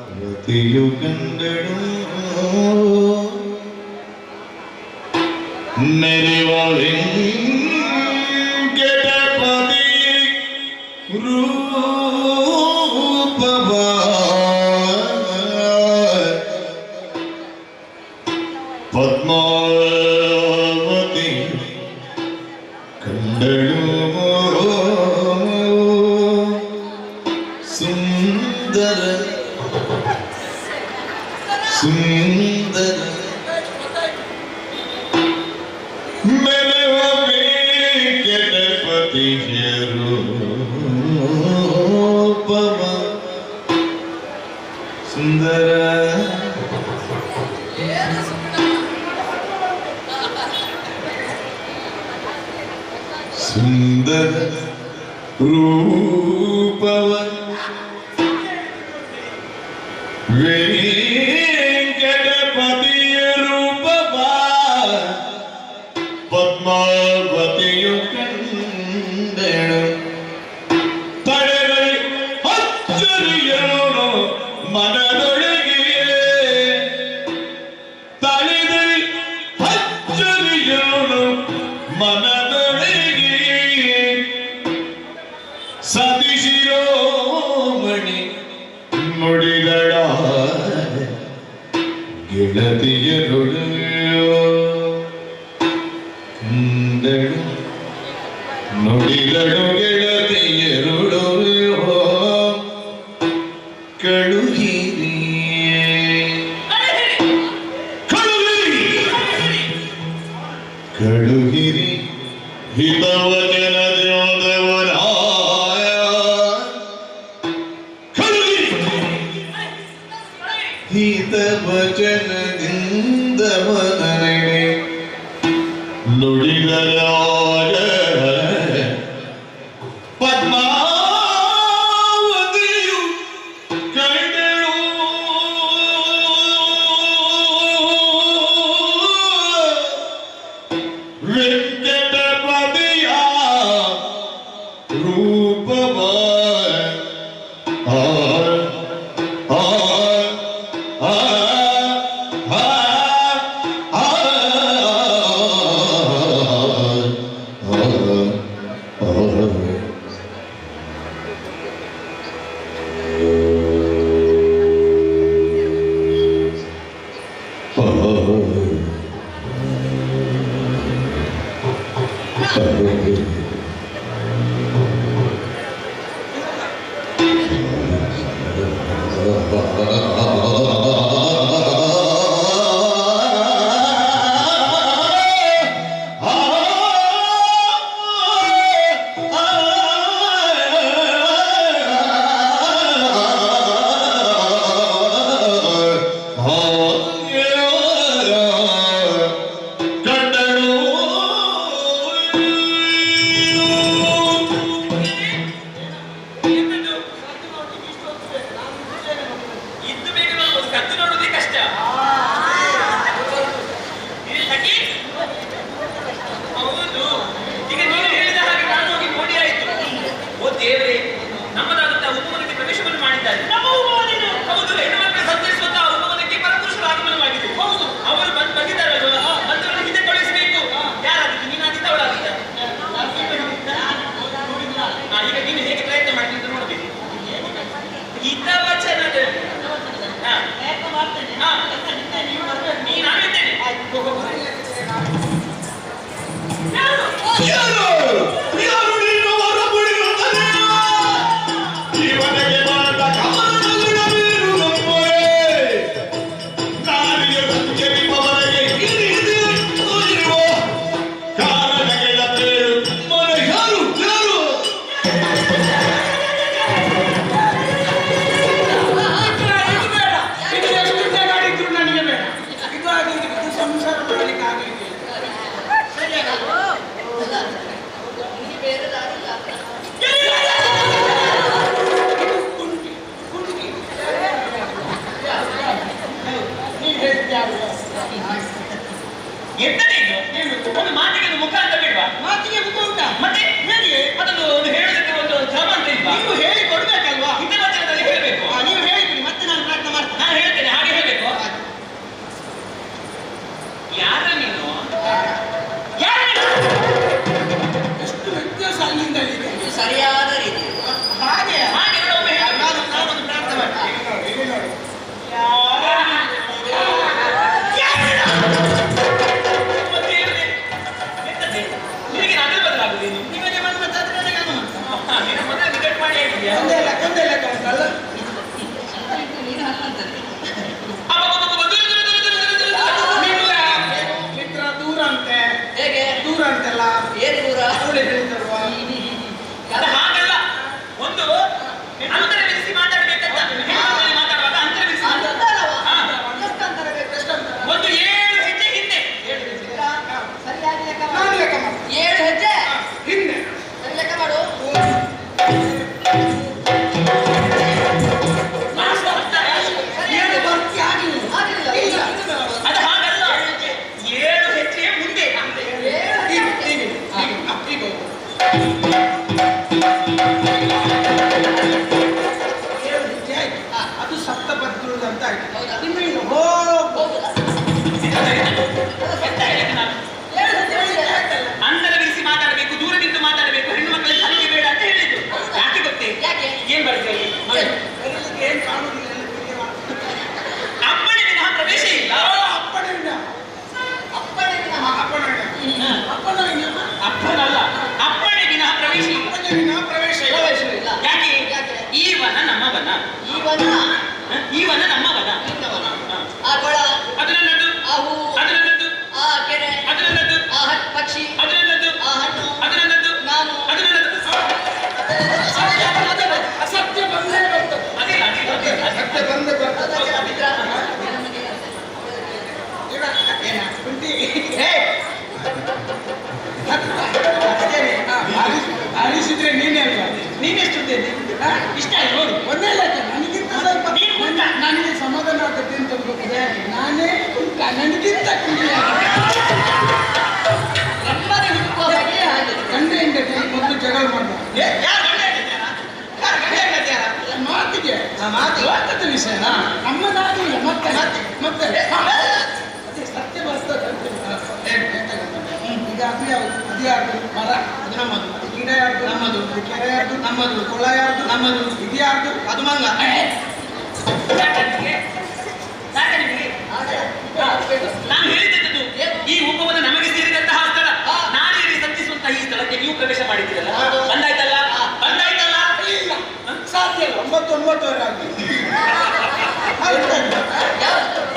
ಪದ್ಮಾವತಿಯು ಕಂಡಳು ನೆರೆವ ವೆಂಕಟಪತಿ ರೂಪವ ಪದ್ಮಾವತಿ ಕಂಡಳು ಸುಂದರ ಸುಂದರ ಮೆರವ ವೆಂಕಟಪತಿಯ ರೂಪವ ಸುಂದರ ಸುಂದರ ರೂಪವ ವೆಂಕಟಪತಿಯ ರೂಪವ ಪದ್ಮಾವತಿಯು ಕಂಡಳು ತಡೆದರೆ ಅಚ್ಚರಿಯನು ಮನದೊಳಗೆ ತಳೆದರೆ ಅಚ್ಚರಿಯನು ಮನದೊಳಗೆ ಸತಿಶಿರೋಮಣಿ ನುಡಿದಳ ಗೆಳತಿಯರುಳು ಕಂಡಳು ನುಡಿದಳು ಗೆಳತಿಯರುಳು ಕಳುಹಿರಿ ಕಳುಹಿರಿ ಹಿತವಚನದೋದವನ ಹಿತವಚನದಿಂದ ಮನನೆ ನುಡಿದರಾಯ ಪದ್ಮಾವತಿಯು ಕಂಡಳು ವೆಂಕಟಪತಿಯ ರೂಪವ ಕಂಡಳು ನಾಡಿಗೆ ಸಂಚರಿಸುವವರೆಗೆ ಇರುವ ಕಾರಣಗಳ ಬೇರು ಮನ ಯಾರು ಯಾರು ಇದು ಎಷ್ಟು ಜಗಾಡಿದ್ರು ನನಗೆ ಬೇಡ. ಇದು ಸಂಸಾರ ಮಾಡಲಿಕ್ಕೆ ಆಗಲಿಕ್ಕೆ ಈ ಬೇರೆ ದಾರಿ ಇಲ್ಲ. ಕುಂಟಿ ಕುಂಟಿ ನೀವು ಹೇಳ್ತಿದ್ದಾರೆ ಎಂತನೇ ಇದು? ಒಂದು ಮಾತಿಗೆ ಒಂದು ಮುಖ ಅಂತ ಬಿಡ್ವಾ? ಮಾತಿಗೆ ಮುಖ ಉಂಟಾ ಮತ್ತೆ ಹೇಗೆ ಅದನ್ನು ಒಂದು ಹೇಳೋದಕ್ಕೆ ಒಂದು ಕ್ರಮ ಅಂತ ಇಲ್ವಾ? ನೀವು ಹೇಳಿ ಕೊಡ್ಬೇಕಲ್ವಾ ಹಿಂದೆ ಮಾತಿನಲ್ಲಿ ಹೇಳಬೇಕು. ನೀವು ಹೇಳಿಬಿಡಿ ಮತ್ತೆ ನಾನು ಪ್ರಯತ್ನ ಮಾಡ್ತೇನೆ ನಾನು ಹೇಳ್ತೇನೆ, ಹಾಗೆ ಹೇಳಬೇಕು. ಯಾರ ನೀನು? ಯಾರ ನೀನು? ಎಷ್ಟು ವ್ಯತ್ಯಾಸ ಅಲ್ಲಿಂದ ಇಲ್ಲಿಗೆ ಇದು ಸರಿಯಾದ ರೀತಿ. ಹಾಗೆ ಹಾಗೆ ಹೇಳು, ಒಮ್ಮೆ ಹೇಳು. ನಾನೊಂದು ಪ್ರಾರ್ಥನೆ ಮಾಡ್ತೇನೆ ಇಲ್ಲಿ ನೋಡಿ ಮತ್ತೆ ಹೇಳಿದೆ. ಎಂತದ್ದು? ನಿನಗೆ ಅದ್ರ ಬದಲಾಗುದೇನು? ನಿಮಗೆ ಬಂದು ಮತ್ತೆ ಅದ್ರ ನನಗೆ ಅನುಮಾನ. ನೀನು ಮೊದಲೇ ಟಿಕೆಟ್ ಮಾಡಿ ಹೇಳಿದ್ಯಾ? ಒಂದೇ ಲೆಕ್ಕ ಉಂಟಲ್ಲ ನೀನು ಹನುಮಂತನೇ. ಮಿತ್ರ ದೂರ ಅಂತೆ ಹೇಗೆ? ದೂರ ಅಂತೆಲ್ಲ ಏನು ದೂರ? ಅವಳೇ ಹೇಳಿದಲ್ವಾ ಅದು ಹಾಗಲ್ಲ. ಒಂದು ಅಂತರವಿರಿಸಿ ಮಾತಾಡ್ಬೇಕಂತ. ಹೆಣ್ಣುಮಕ್ಕಳಲ್ಲಿ ಮಾತಾಡುವಾಗ ಅಂತರವಿರಿಸಿ ಮಾತಾಡು. ಅಂತರವ? ಹಾ. ಎಷ್ಟು ಅಂತರ ಬೇಕು? ಎಷ್ಟು ಅಂತ ಒಂದು 7 ಹೆಜ್ಜೆ ಹಿಂದೆ. ಸರಿಯಾಗಿ ಲೆಕ್ಕ ನಾನು ಮಾಡು. ಲೆಕ್ಕ ಮಾಡ್ತೇನೆ 7 ಹೆಜ್ಜೆ ಹಿಂದೆ ಸರಿ ಲೆಕ್ಕ ಮಾಡು. ಏನು ಬರ್ತಿ ಆಗಲಿಲ್ಲ ಆಗಲಿಲ್ಲ. ಇಲ್ಲ ಅದು ಹಾಗಲ್ಲ. 7 ಹೆಜ್ಜೆ ಮುಂದೆ. 7 ಈಗ ಹೆಜ್ಜೆ. ಈಗ ಈಗ ಹೋಗು. ಏಳು ಹೆಜ್ಜೆ ಆಯ್ತು ಅದು ಸಪ್ತಪದ್ರುದು ಅಂತ ಆಯ್ತು ಹೌದಾ? ಇನ್ನು ಇನ್ನು ಹೋಗು ಹೌದಲ್ಲ? ಎಂತ ಹೇಳಿದೆ ನಾನು? 7 ಹೆಜ್ಜೆ ಹೇಳಿದೆ. ಆಯ್ತಲ್ಲ ಅಂತರವಿರಿಸಿ ಮಾತಾಡಬೇಕು, ದೂರ ನಿಂತು ಮಾತಾಡಬೇಕು, ಹೆಣ್ಣು ಮಕ್ಕಳಿಗೆ ಹಲಿಗೆ ಬೇಡ ಅಂತ ಹೇಳಿದ್ದು. ಯಾಕೆ ಗೊತ್ತೇ? ಯಾಕೆ? ಏನ್ ಬರ್ತದೆ ಅಲ್ಲಿ? ಬರೀಲಿಕ್ಕೆ ಏನು ಕಾಣುವುದಿಲ್ಲ ಎಲ್ಲ ಹೀಗೆ ಮಾಡ್ತಾರೆ. ಅಪ್ಪಣೆ ವಿನಃ ಪ್ರವೇಶ ಇಲ್ಲ. ಅಪ್ಪಣೆ ಇಲ್ಲ ಅಪ್ಪಣೆ ವಿನಃ. ಅಪ್ಪಣೆ ಇಲ್ಲ ಅಪ್ಪಣೆ ಇಲ್ಲ ಅಪ್ಪನಲ್ಲ, ಅಪ್ಪಣೆ ವಿನಃ ಪ್ರವೇಶ ಇಲ್ಲ. ಅಪ್ಪಣೆ ವಿನ ಪ್ರವೇಶ ಇಲ್ಲ ಪ್ರವೇಶವಿಲ್ಲ. ಯಾಕೆ? ಯಾಕೆ? ಈ ವನ ನಮ್ಮವನ. ಈ ವನ ಈ ವನ ನಮ್ಮವನ. ನಿನ್ನವನ. ಹ. ಆ ಕೊಳ, ಅದು ನನ್ನದು, ಆ ಹೂವು, ಅದು ನನ್ನದು, ಆ ಕೆರೆ, ಅದು ನನ್ನದು, ಆ ಪಕ್ಷಿ, ಅದು ನನ್ನದು, ಆ ಹಣ್ಣು, ಅದು ನನ್ನದು, ನಾನು. ಅದು ನನ್ನದು. ಅಸತ್ಯ ಬಂದೇ ಬರ್ತದೆ ಅದಿಲ್ಲ, ಅದಿಲ್ಲ. ಸತ್ಯ ಬಂದೇ ಬರ್ತದೆ ಅದಕ್ಕೆ ಮಿತ್ರ. ಈಗ ಏನ ಕುಂಟಿ ಹೇ ಅದೇನೆ ಆಲಿಸಿದ್ರೆ ನೀನೇ ಅಲ್ವಾ ನೀನೆಷ್ಟು ಇಷ್ಟ ಆಯ್ತು ನೋಡು ಒಂದೇ ಲೆಕ್ಕ ನನಗಿಂತ ಸ್ವಲ್ಪ ನೀನು ಕುಂಟ. ನನಗೆ ಸಮಾಧಾನ ಆಗುತ್ತೆ ಅಂತ ಅನ್ಕೋತಿದ್ದೆ ನಾನೇ ಕುಂಟ ನನಗಿಂತ ಕುಂಟಿ ನೆಮ್ಮದಿ ಹುಡುಕುವ ಬಗೆಯೇ ಹಾಗೆ. ಗಂಡ ಹೆಂಡತಿ ಮೊದಲು ಜಗಳ ಮಾಡುವ ಯಾರು ಗಂಡ ಹೆಂಡತಿಯಾರ? ಯಾರು ಗಂಡ ಹೆಂಡತಿಯಾರ? ಮಾತಿಗೆ ಮಾತು? ಮಾತದ ವಿಷಯನ ನಮ್ಮದಾಗಲಿಲ್ಲ ಮತ್ತೆ ಮತ್ತೆ ಅದೇ ಸತ್ಯ ಬರ್ತದೆ ಅಂತ ಈಗ ಅದು ಯಾವುದು ಅದು ಯಾರ್ದು ಮರ ಅದು ನಮ್ಮದು ಅದು ಗಿಡ ಯಾರ್ದು ನಮ್ಮದು ಅದು ಕೆರೆ ಯಾರ್ದು ನಮ್ಮದು ಕೊಳ ಯಾರ್ದು ನಮ್ಮದು ಇದು ಯಾರ್ದು ಅದು ಮಂಗ ಯಾಕೆ ನಿನಗೆ? ಯಾಕೆ ನಿನಗೆ? ನಾನು ಹೇಳಿದ್ದದ್ದು ಈ ಉಪವನ ನಮಗೆ ಸೇರಿದಂತಹ ಸ್ಥಳ. ನಾನೇರಿ ಸಂಚಿಸುವಂತಹ ಈ ಸ್ಥಳಕ್ಕೆ ನೀವು ಪ್ರವೇಶ ಮಾಡಿದ್ದೀರಲ್ಲ, ಬಂದಾಯ್ತಲ್ಲ, ಬಂದಾಯ್ತಲ್ಲ. ಇಲ್ಲ ಸಾಧ್ಯ ಇಲ್ಲ 9:09 ಆಗಿದೆ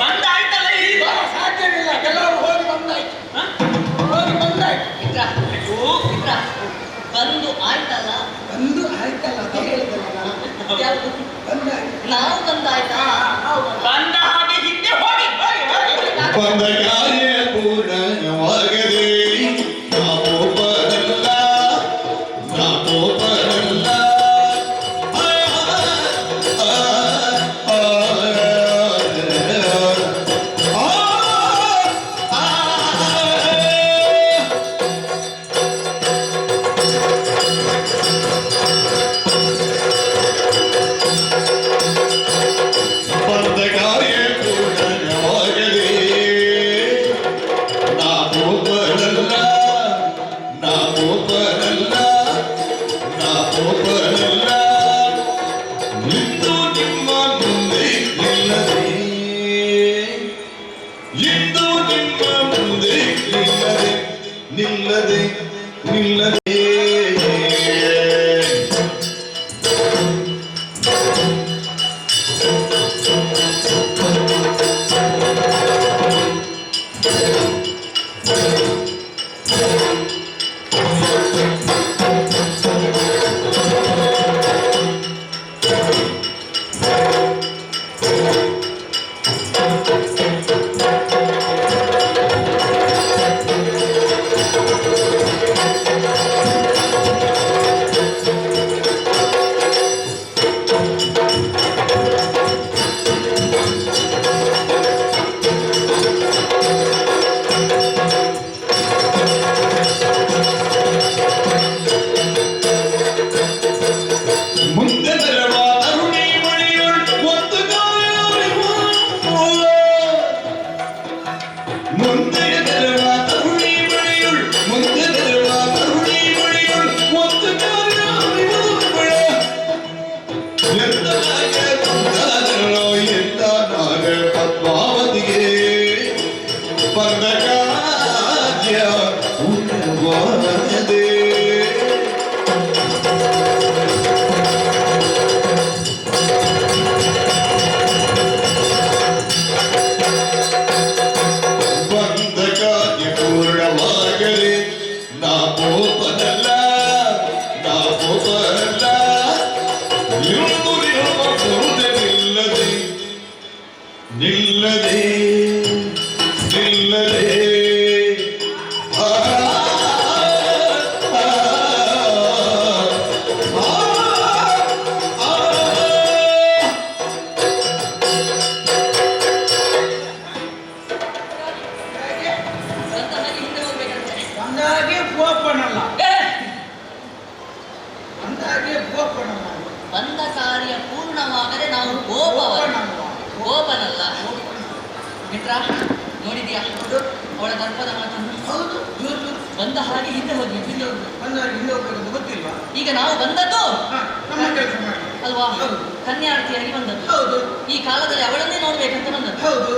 ಬಂದಾಯ್ತಲ್ಲ ಈಗ. ಸಾಧ್ಯವಿಲ್ಲ ಕೆಲವರು ಹೋಗಿ ಬಂದಾಯ್ತು ಹ? ಹೋಗಿ ಬಂದಾಯ್ತು ಮಿತ್ರ, ಅಯ್ಯೋ, ಮಿತ್ರ, ಬಂದು ಆಯ್ತಲ್ಲ. ಬಂದು ಆಯ್ತಲ್ಲ ಅಂತ ಹೇಳಿದಲ್ಲ ನಾನು ಯಾವುದು? ಬಂದಾಯ್ತು ನಾವು ಬಂದಾಯ್ತಾ? ಹೌದು ಬಂದ ಹಾಗೆ ಹಿಂದೆ ಹೋಗಿ ಹೋಗಿ ಹೋಗಿ. ಬಂದ ಕಾರ್ಯ ಪೂರ್ಣವಾಗದೆ ನಾವು ಬರಲ್ಲ ನಾವು ಬರಲ್ಲ ಬಂದ ಕಾರ್ಯ ಪೂರ್ಣವಾಗದೆ ನಾವು ಬರಲ್ಲ ನಾವು ಬರಲ್ಲ ನಾವು ಬರಲ್ಲ ಇಂದು ನಿಮ್ಮ ಮುಂದೆ ನಿಲ್ಲದೆ ಇಂದು ನಿಮ್ಮ ಮುಂದೆ ನಿಲ್ಲದೆ ನಿಲ್ಲದೆ ಬಂದ ಕಾರ್ಯ ಉನ್ನವಾಗದೆ ಬಂದ ಕಾರ್ಯ ಪೂರ್ಣವಾಗದೆ ನಾ ಪೋಪನಲ್ಲ ನಾ ಪೋಪನಲ್ಲ ಇರುವುದು ನಿಲ್ಲದೆ ನಿಲ್ಲದೆ ನಿಲ್ಲದೆ ಆ, ಆ, ಆ, ಆ. ಅಂತ ಹಾಗೆ ಹಿಂದೆ ಹೋಗ್ಬೇಕಂತೆ. ಅಂದಾಗೆ ಗೋಪನಲ್ಲ ಏ, ಅಂದಾಗೆ ಗೋಪನಲ್ಲ ಬಂದ ಕಾರ್ಯ ಪೂರ್ಣವಾಗದೆ ನಾವು ಗೋಪನಲ್ಲ. ಮಿತ್ರ ನೋಡಿದ್ಯಾ ಅವಳ ದರ್ಪದ ಮಾತನ್ನು? ಹೌದು ಜೋರು ಜೋರು ಬಂದ ಹಾಗೆ ಹಿಂದೆ ಹೋಗಿ ಹಿಂದೆ ಹೋಗಿ. ಬಂದವರಿಗೆ ಹಿಂದೆ ಹೋಗ್ಬೇಕಂತ ಗೊತ್ತಿಲ್ವಾ ಈಗ ನಾವು ಬಂದದ್ದು ಹಾ, ನಮ್ಮ ಕೆಲಸ ಮಾಡಿ ಅಲ್ವಾ? ಹೌದು. ಕನ್ಯಾರ್ಥಿಯಾಗಿ ಬಂದದ್ದು. ಹೌದು ಈ ಕಾಲದಲ್ಲಿ ಅವಳನ್ನೇ ನೋಡ್ಬೇಕಂತ ಬಂದದ್ದು. ಹೌದು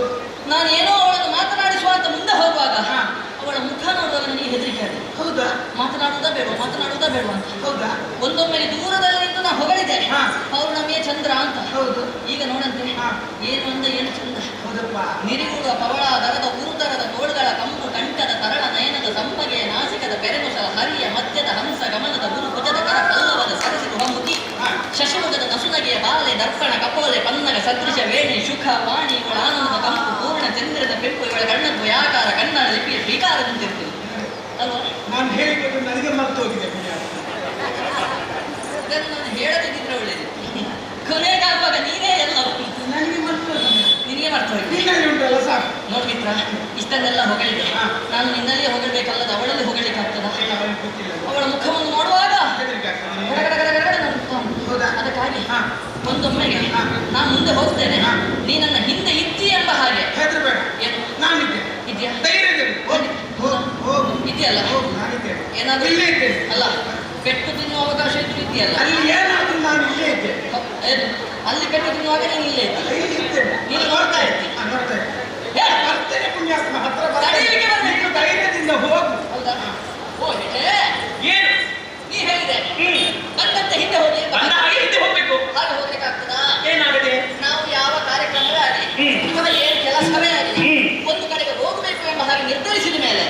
ನಾನು ಏನೋ ಅವಳನ್ನು ಮಾತನಾಡಿಸುವ ಅಂತ ಮುಂದೆ ಹೋಗುವಾಗ ಹಾ. ಅವಳ ಮುಖ ನೋಡುವಾಗ ನನಗೆ ಹೆದರಿಕೆ ಆಗಿದೆ. ಹೌದಾ ಮಾತನಾಡುವುದಾ ಬೇಡ ಅಂತ. ಹೌದಾ ಒಂದೊಮ್ಮೆ ದೂರದಲ್ಲಿ ನಿಂತು ನಾ ಹೊಗಳಿದ್ದೆ ಹಾ. ಪೌರ್ಣಮಿಯ ಚಂದ್ರ ಅಂತ. ಹೌದು ಈಗ ನೋಡಂತೆ ಹಾ. ಏನು ಅಂದ ಏನು ಚಂದ. ಹೌದಪ್ಪ ನಿರಿಗುಳ ಪವಳ ದರದ ಊರುದರದ ತೋಳುಗಳ ಕಂಪು ಕಂಠದ ತರಳ ನಯನದ ಸಂಪಗೆಯ ನಾಸಿಕದ ಬೆರೆಮುಸಲ ಹರಿಯ ಮಧ್ಯದ ಹಂಸ ಗಮನದ ಗುರು ಭುಜದ ಕರ ಪಲ್ಲವದ ಸರಸಿದು ಹಮುತಿ ಹಾ. ಶಶಿಮುಖದ ನಸುನಗೆಯ ಬಾಲೆ ದರ್ಪಣ ಕಪೋಲೆ ಪನ್ನಗ ಸದೃಶ ವೇಣಿ ಸುಖ ವಾಣಿ ಇವಳ ಆನಂದದ ಕಂಪು ಪೂರ್ಣ ಚಂದ್ರದ ಪೆಂಪು ಇವಳ ಕಣ್ಣ ದ್ವಯಾಕಾರ ಕನ್ನಡ ಲಿಪಿಯ ಶ್ರೀಕಾರದಂತಿರ್ತದೆ ಅಲ್ವಾ? ನಾನು ಹೇಳಿಕೊಟ್ಟು ನನಗೆ ಮರ್ತು ಹೋಗಿದೆ ಇದನ್ನು ನಾನು ಹೇಳದಿದ್ದರೆ ಒಳ್ಳೇದು. ಕೊನೆಗಾಗುವಾಗ ನೀನೇ ಎಲ್ಲ ನನಗೆ ಮರ್ತು ಹೋಗಿದೆ ನಿನಗೆ ಮಾಡ್ತಾ ಹೋಗಿ. ನೀನಲ್ಲಿ ಉಂಟಲ್ಲ ಸಾಕು ನೋಡು ಮಿತ್ರ, ಇಷ್ಟನ್ನೆಲ್ಲ ಹೊಗಳಿದೆ. ಹಾ. ನಾನು ನಿನ್ನಲ್ಲಿಯೇ ಹೊಗಳ್ಬೇಕಲ್ಲದ ಅವಳಲ್ಲಿ ಹೊಗಳಿಕ್ಕೆ ಆಗ್ತದ? ಇಲ್ಲ, ಅವನಿಗೆ ಗೊತ್ತಿಲ್ಲ ಅವಳ ಮುಖವನ್ನು ನೋಡುವಾಗ ಹೆದರಿಕೆ ಆಗ್ತದೆ ಗಡಗಡಗಡಗಡ ನಡುಗ್ತಾ ಉಂಟು. ಹೌದಾ? ಅದಕ್ಕಾಗಿ ಹಾ. ಒಂದೊಮ್ಮೆಗೆ ಹಾ. ನಾನು ಮುಂದೆ ಹೋಗ್ತೇನೆ, ಹಾ. ನೀ ನನ್ನ ಹಿಂದೆ ಇದ್ದಿ ಎಂಬ ಹಾಗೆ. ಹೆದರಬೇಡ ಏನು ನಾನಿದ್ದೇನೆ ಇದೆಯಾ? ಧೈರ್ಯದಲ್ಲಿ ಹೋಗು ಹೋಗು ಹೋಗು ಇದೆಯಲ್ಲ? ಹೋಗು ನಾನಿದ್ದೇನೆ ಏನಾದ್ರೂ ಇಲ್ಲೇ ಇದ್ದೇನೆ ಅಲ್ಲ, ಪೆಟ್ಟು ತಿನ್ನುವ ಅವಕಾಶ ಇದ್ರು ಇದೆಯಲ್ಲ? ಅಲ್ಲಿ ಏನಾದ್ರೂ ನಾನು ಇಲ್ಲೇ ಇದ್ದೇನೆ ಏನು? ಅಲ್ಲಿ ಪೆಟ್ಟು ತಿನ್ನುವಾಗ ನೀನು ಇಲ್ಲೇ ಇದ್ದಿ. ಇಲ್ಲಿ ಇದ್ದೇನೆ ನೀನು ನೋಡ್ತಾ ಇರ್ತಿ. ಹಾ, ನೋಡ್ತಾ ಇದ್ದೇನೆ ಏ, ಬರ್ತೇನೆ ಪುಣ್ಯಾತ್ಮ ಹತ್ರ ತಡೆಯಲಿಕ್ಕೆ ಬರ್ಬೇಕು. ನೀನು ಧೈರ್ಯದಿಂದ ಹೋಗು ಹೌದಾ? ಓ ಹೇ, ಏನು ನೀ ಹೇಳಿದೆ ಬಂದಂತೆ ಹಿಂದೆ ಹೋಗಿ ಅಂತ. ಬಂದ ಹಾಗೆ ಹಿಂದೆ ಹೋಗ್ಬೇಕು. ಹಾಗೆ ಹೋಗ್ಲಿಕ್ಕಾಗ್ತದಾ? ಏನಾಗದೆ? ನಾವು ಯಾವ ಕಾರ್ಯಕ್ರಮವೇ ಆಗಲಿ ಅಥವಾ ಏನು ಕೆಲಸವೇ ಆಗಲಿ ಒಂದು ಕಡೆಗೆ ಹೋಗಬೇಕು ಎಂಬ ಹಾಗೆ ನಿರ್ಧರಿಸಿದ ಮೇಲೆ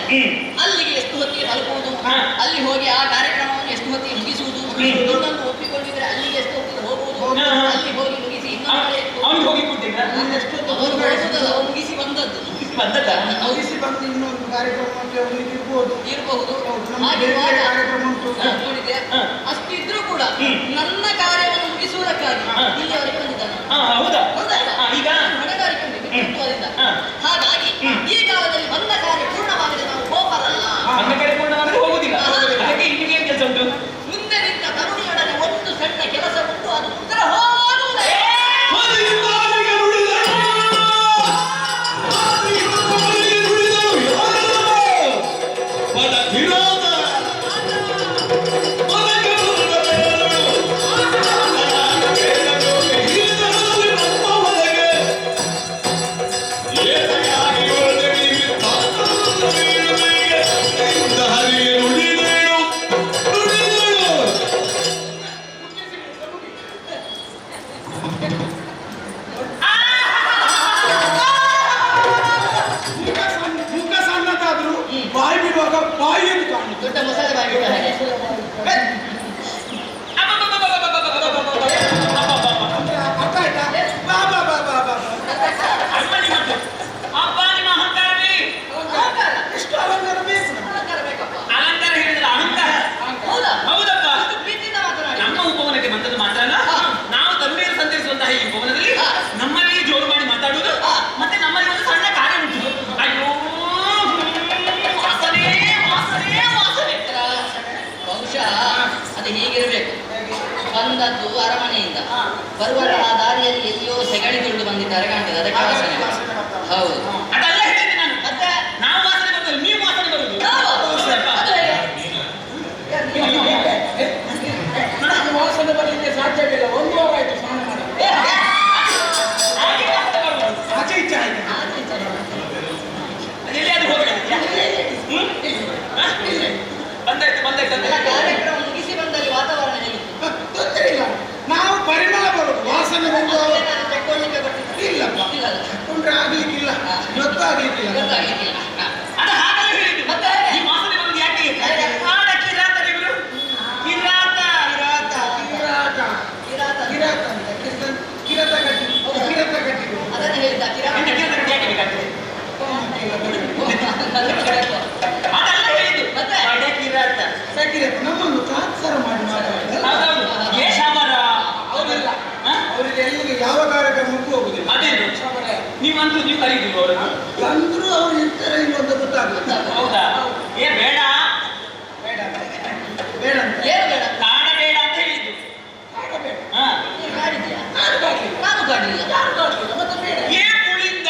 ಅಲ್ಲಿಗೆ ಎಷ್ಟು ಹೊತ್ತಿಗೆ ತಲುಪುವುದು, ಹಾ. ಅಲ್ಲಿ ಹೋಗಿ ಆ ಕಾರ್ಯಕ್ರಮವನ್ನು ಎಷ್ಟು ಹೊತ್ತಿಗೆ ಮುಗಿಸುವುದು, ಇನ್ನೊಂದು ಒಪ್ಪಿಕೊಂಡಿದ್ರೆ ಅಲ್ಲಿಗೆ ಎಷ್ಟು ಹೊತ್ತಿಗೆ ಹೋಗುವುದು, ಹಾ, ಹಾ. ಅಲ್ಲಿ ಹೋಗಿ ಮುಗಿಸಿ ಇನ್ನೊಂದು ಕಡೆ ಅವನಿಗೆ ಹೋಗಿ ಕೊಟ್ಟಿದ್ದ ಅವರು ಹೋಗುದಲ್ಲ, ಅವ್ರು ಮುಗಿಸಿ ಬಂದದ್ದು ಬಂದದ್ದ? ಮುಗಿಸಿ ಬಂದು ಇನ್ನೊಂದು ಕಾರ್ಯಕ್ರಮಕ್ಕೆ ಹೋಗ್ಲಿಕ್ಕೆ ಇರ್ಬೋದು ಇರಬಹುದು. ನಮ್ಗೆ ಬೇರೆ ಬೇರೆ ಕಾರ್ಯಕ್ರಮ ಉಂಟು ನೋಡಿದೆ ಹಾ. ಅಷ್ಟಿದ್ರೂ ಕೂಡ ನನ್ನ ಕಾರ್ಯವನ್ನು ಮುಗಿಸುವುದಕ್ಕಾಗಿ ಹಾ. ಇಲ್ಲಿಯವರೆಗೆ ಬಂದಿದ್ದಾನೆ. ಹಾ, ಹೌದಾ? ಹೌದಲ್ಲ? ಹಾ, ಈಗ ಹೊಣೆಗಾರಿಕೆ ಉಂಟು ವ್ಯಕ್ತಿತ್ವದಿಂದ. ಹಾ. ಹಾಗಾಗಿ ಈ ಕಾಲದಲ್ಲಿ ಬಂದ ಕಾರ್ಯ ಪೂರ್ಣವಾಗದೆ ನಾವು ಹೋಗಲ್ಲ. ಬಂದ ಕಡೆ ಪೂರ್ಣವಾದ್ರೆ ಹೋಗುದಿಲ್ಲ. ಅದಕ್ಕೆ ಇಲ್ಲಿಗೆ ಏನ್ ಕೆಲಸ ಉಂಟು? ಮುಂದೆ ನಿಂತ ತರುಣಿಯೊಡನೆ ಒಂದು ಸಣ್ಣ ಕೆಲಸ ಉಂಟು, ಅದು ಉತ್ತರ ಹೋಗುವುದೇ. ಮುಖ ಸಣ್ಣದಾದ್ರೂ ಬಾಯಿ ಬಿಡುವಾಗ ಬಾಯಿಯನ್ನು ಕಾಣುತ್ತೆ ದೊಡ್ಡ ಮಸಾಲೆ ಬಾಯಿ ಬಿಟ್ಟ ಹಾಗೆ. ಅರ್ಥ ಆಯ್ತಾ ಬಾ ಬಾ ಬಾ ಬಾ ಬಾ ಅಮ್ಮ ನಿಮ್ಮದು. ಅಪ್ಪ ನಿಮ್ಮ ಅಹಂಕಾರವೇ. ಅಹಂಕಾರ. ಎಷ್ಟು ಅಲಂಕಾರ ಬೇಕು ನಮ್ಗೆ? ಅಹಂಕಾರ ಬೇಕಪ್ಪ. ಅಹಂಕಾರ ಹೇಳಿದ್ರೆ ಅಹಂಕಾರ. ಹೌದಾ? ಹೌದಪ್ಪ. ಇಷ್ಟು ಪ್ರೀತಿಯಿಂದ ಮಾತನಾಡಿ. ನಮ್ಮ ಉಪವನಕ್ಕೆ ಬಂದದ್ದು ಮಾತ್ರ ಅಲ್ಲ, ಹಾ. ನಾವು ತರುಣಿಯರು ಸಂಚರಿಸುವಂತಹ ಈ ಉಪವನದಲ್ಲಿ ಹಾ. ನಮ್ಮಲ್ಲಿ ಜೋರು ಮಾಡಿ ಮಾತಾಡುವುದು, ಹಾ. ಮತ್ತೆ ನಮ್ಮಲ್ಲಿ ಒಂದು ಸಣ್ಣ ಕಾರ್ಯ ಉಂಟು. ಅಯ್ಯೋ ವಾಸನೆ ವಾಸನೆ ವಾಸನೆ. ಬಹುಶಃ ಅದು ಹೀಗಿರಬೇಕು. ಬಂದದ್ದು ಅರಮನೆಯಿಂದ, ಬರುವಂತಹ ದಾರಿಯಲ್ಲಿ ಎಲ್ಲಿಯೋ ಸೆಗಣಿಕೊಂಡು ಬಂದಿದ್ದಾರೆ ಕಾಣ್ತದೆ, ಅದಕ್ಕೆ ವಾಸನೆ. ಹೌದು. ಅದೆಲ್ಲ ಹೇಳಿದ್ದೆ ನಾನು. ಮತ್ತೆ ನಾವು ವಾಸನೆ ಬರುದು, ನೀವು ವಾಸನೆ ಬರುದು. ನಾವು? ಹೌದಪ್ಪ. ಅದು ಹೇಗೆ? ನಾನು ವಾಸನೆ ಬರಲಿಕ್ಕೆ ಸಾಧ್ಯವಿಲ್ಲ ಒಂದು ವಾರ ಆಯ್ತು ಸ್ನಾನ ಮಾಡಿ ಏ, ಹಾಗೆ ವಾಸನೆ ಬರುದು. ಆಚೆ ಈಚೆ ಆಯ್ತು ಅದೆಲ್ಲಿ ಅದು ಆಯ್ತಂತೆ. ಎಲ್ಲ ಕಾರ್ಯಕ್ರಮ ಮುಗಿಸಿ ಬಂದಲ್ಲಿ ವಾತಾವರಣ ಹೇಗಿತ್ತು? ತೊಂದರೆ ಇಲ್ಲ. ನಾವು ಪರಿಮಳ ಬರುದು ವಾಸನೆ ಬಂದು ನಾನು ತಗೊಳ್ಳಿಕ್ಕೆ ಬರ್ತಿದ್ದೆ. ಇಲ್ಲಪ್ಪ ಇಲ್ಲಲ್ಲ. ತಕೊಂಡ್ರೆ ಆಗ್ಲಿಕ್ಕಿಲ್ಲ, ಗೊತ್ತಾಗ್ಲಿಕ್ಕಿಲ್ಲ. ಗೊತ್ತಾಗ್ಲಿಕ್ಕಿಲ್ಲ. ಹಾ. ಅದು ಹಾಗಲ್ಲ ಹೇಳಿದ್ದು. ಮತ್ತೆ? ಈ ವಾಸನೆ ಬಂದು ಯಾಕೆ ಹೇಗೆ? ಕಾಡ ಕಿರಾತರು ಇವರು. ಕಿರಾತ ಕಿರಾತ ಕಿರಾತ ಕಿರಾತ. ಕಿರಾತ ಅಂತ ಕಿರಾತ ಕಟ್ಟಿ ಕಿರಾತ ಕಟ್ಟಿದ್ರು. ಅದನ್ನು ಹೇಳಿದ್ದ ಕಿರಾತ. ಎಂತ ಕಿರಾತ ಕಟ್ಟಿ ಯಾಕೆ ಬೇಕಾಗ್ತದೆ? ಅದಲ್ಲ ಹೇಳಿದ್ದು. ಮತ್ತೆ? ಕಾಡ ಕಿರಾತ. ಕಿರಾತ ನಮ್ಮನ್ನು ತಾತ್ಸರ ಮಾಡಿ ಮಾತಾಡಿದ್ರೆ ಹೌದೌದು. ಏ ಶಾಮರ. ಅವರೆಲ್ಲ ಹಾ? ಅವರಿಗೆ ಎಲ್ಲಿಗೆ ಯಾವ ಕಾರ್ಯಕ್ರಮಕ್ಕೂ ಹೋಗುದಿಲ್ಲ. ಅದೇನು? ನೀವಂತೂ ನೀವು ಕರೀದಿಲ್ವ ಅವರನ್ನು? ಬಂದ್ರು ಅವ್ರು ಇರ್ತಾರ ಇಲ್ಲ ಅಂತ ಗೊತ್ತಾಗುತ್ತೆ. ಹೌದಾ? ಏ ಬೇಡ. ಬೇಡ ಬೇಡ ಅಂತ ಏನು ಬೇಡ? ಕಾಡ ಬೇಡ ಅಂತ ಹೇಳಿದ್ದು. ಬೇಡ ಬೇಡ. ಹಾ. ನೀನು ಕಾಡಿದ್ಯಾ? ನಾನು ಕಾಡ್ಲಿಲ್ಲ. ನಾನು ಕಾಡಲಿಲ್ಲ. ಯಾರು ಕಾಡ್ಲಿಲ್ಲ ಮತ್ತೆ ಬೇಡ. ಏ ಪುಳಿಂದ.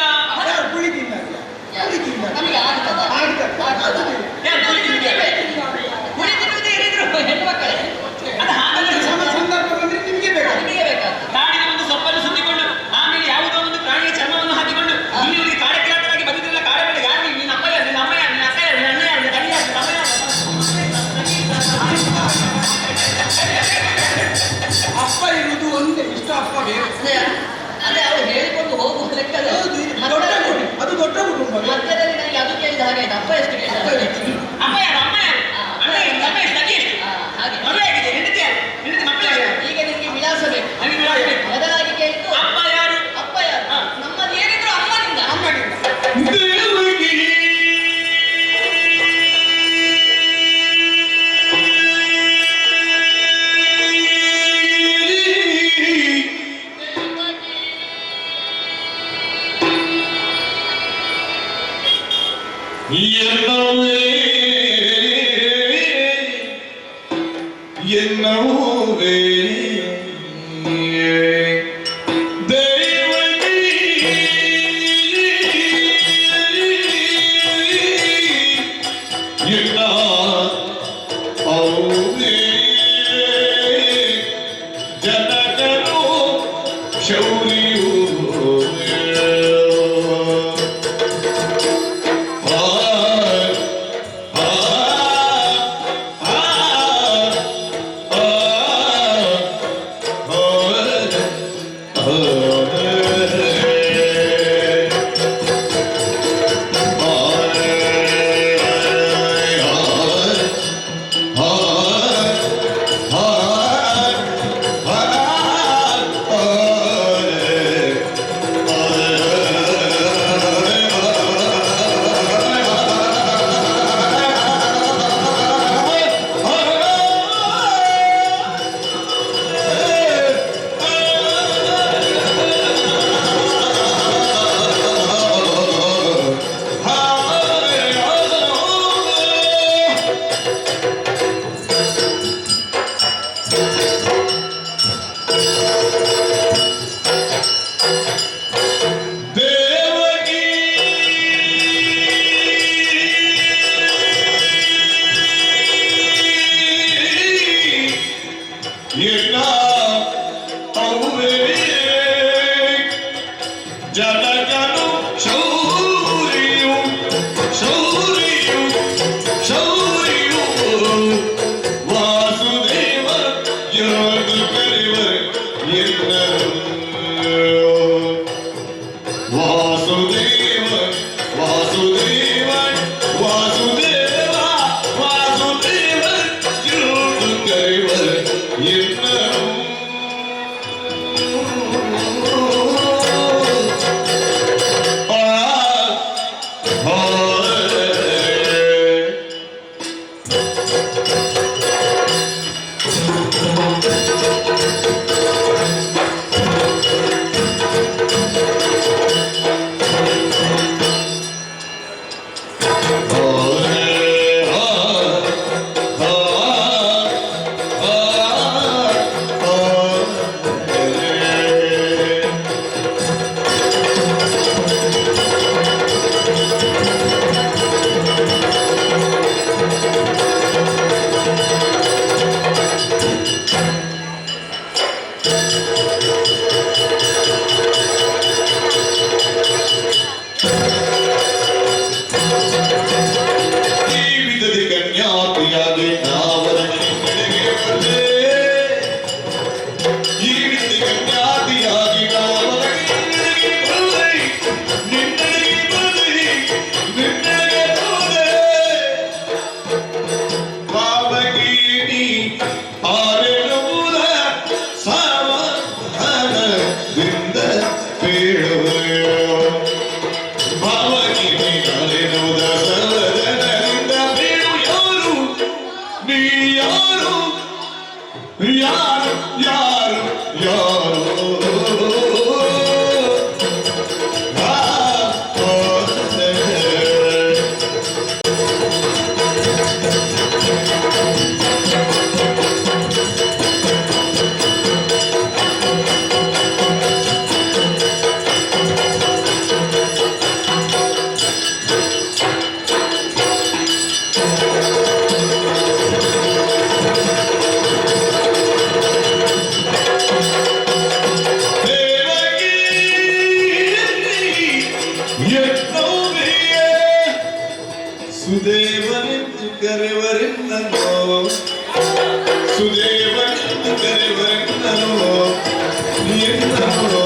ಯಾರು ಕುಳಿತಿಲ್ಲ ಕುಳಿತಿಲ್ಲ ನಮಗೆ ಆಗ್ತದ? ಆಗ್ತದ. ಏ ಪುಳಿಂದ. ಕುಳಿತಿರುವುದೇ ಇರಿದ್ರು ಹೆಣ್ಣು ಮಕ್ಕಳೇ. ಅದು ಹಾಗಲ್ಲ. ಸಂದರ್ಭ ಬಂದ್ರೆ ನಿಮ್ಗೆ ಬೇಕು. ನಿಮಗೆ ಬೇಕಾಗ್ತದೆ. ಕಾಡಿನ ಒಂದು ಸೊಪ್ಪನ್ನು ಸುತ್ತಿಕೊಂಡು ಆಮೇಲೆ ಯಾವುದೋ ಒಂದು ಪ್ರಾಣಿಯ ಚರ್ಮವನ್ನು ಹಾಕಿಕೊಂಡು ನೀವರಿಗೆ ಕಾಡ ಕಿರಾತರಾಗಿ ಬಂದಿದ್ರಲ್ಲ. ಕಾಡ ಬೇಡ. ಯಾರು ನೀವು? ನಿನ್ನ ಅಪ್ಪ ಯಾರು? ನಿನ್ನ ಅಮ್ಮ ಯಾರು? ನಿನ್ನ ಅಕ್ಕ ಯಾರು? ನಿನ್ನ ಅಣ್ಣ ಯಾರು? ನಿನ್ನ ತಂಗಿ ಯಾರು? ನಿನ್ನ ತಮ್ಮ ಯಾರು? ಅಪ್ಪ ಇರುವುದು ಒಂದೇ, ಇಷ್ಟ ಅಪ್ಪ ಬೇಕು. ಅದೇ ಅವರು ಹೇಳಿಕೊಂಡು ಹೋಗುವ ಲೆಕ್ಕದ ಹೌದು, ದೊಡ್ಡ ಕುಟುಂಬ. ಅದು ದೊಡ್ಡ ಕುಟುಂಬ. ಮಧ್ಯದಲ್ಲಿ ನನಗೆ ಅದು ಕೇಳಿದ ಹಾಗೆ ಆಯ್ತು. ಅಪ್ಪ ಎಷ್ಟು ಕೇಳಿದ ಹಾಗೆ ಆಯ್ತು. ಅಮ್ಮ ಯಾರು? ಅಮ್ಮ ಯಾರು? ಅಣ್ಣ ಎಷ್ಟು? ತಮ್ಮ ಎಷ್ಟು? ತಂಗಿ ಎಷ್ಟು? ಹಾಗೆ ಮದುವೆ ಆಗಿದೆ? ಹೆಂಡತಿ ಯಾರು? ಹೆಂಡತಿ ಮಕ್ಕಳು ಯಾರು? ಈಗ ನಿಮಗೆ ವಿಳಾಸ ಬೇಕು. ನನಗೆ ವಿಳಾಸ ಬೇಕು. ಮೊದಲಾಗಿ ಕೇಳಿದ್ದು ಅಪ್ಪ ಯಾರು? ಅಪ್ಪ ಯಾರು? ನಮ್ಮದು ಏನಿದ್ರು ಅಮ್ಮನಿಂದ. ದೇವಗಿ என்னவே என்னவே தேவகி என்ன அவுவே ಜನಕರು ಶೌರ್ಯೂ ಉದಸವದನದಿಂದ ಬೇಡು ಯಾರು ನೀ ಯಾರು ಯಾರು ಯಾರು ಯಾರು ಸುದೇವನೆಂದು ಕರೆವರೆನ್ನೋ ಸುದೇವನೆಂದು ಕರೆವರೆನ್ನೋ ಎನ್ನೋ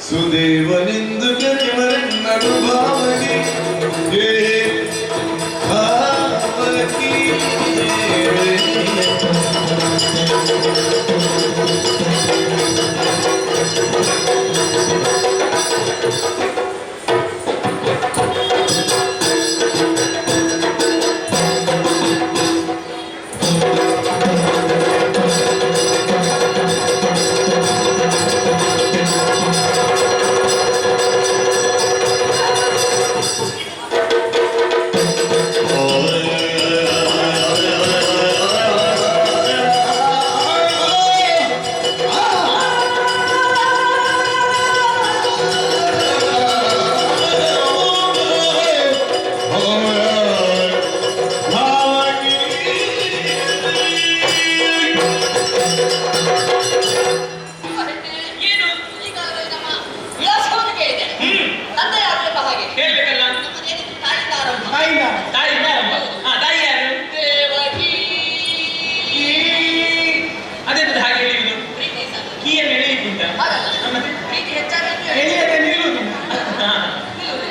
ಸುದೇವನೆಂದು ಕರೆವರೆನ್ನನು ಭಾವನೆ ಭಾವಕಿ ಏನು ಈಗಾಗಲೇ ನಮ್ಮ ವಿಳಾಸವನ್ನು ಕೇಳಿದೆ ತಂದೆ ಆಗಬೇಕು ಹಾಗೆ ಹೇಳ್ಬೇಕಲ್ಲ ನಮ್ಮದೇನಿತ್ತು ತಾಯಿಯಿಂದ ಆರಂಭ ತಾಯಿ ತಾಯಿ ಯಾರು ದೇವಕಿ ಅದೆಂತದ್ದು ಹಾಗೆ ಹೇಳಿದ್ರು ಪ್ರೀತಿ ಸರ್ ಕೀಯನ್ನು ಎಳೆಯುವುದುಂಟ ಹಾಗಲ್ಲ ಮತ್ತೆ ಪ್ರೀತಿ ಹೆಚ್ಚಾಗಿ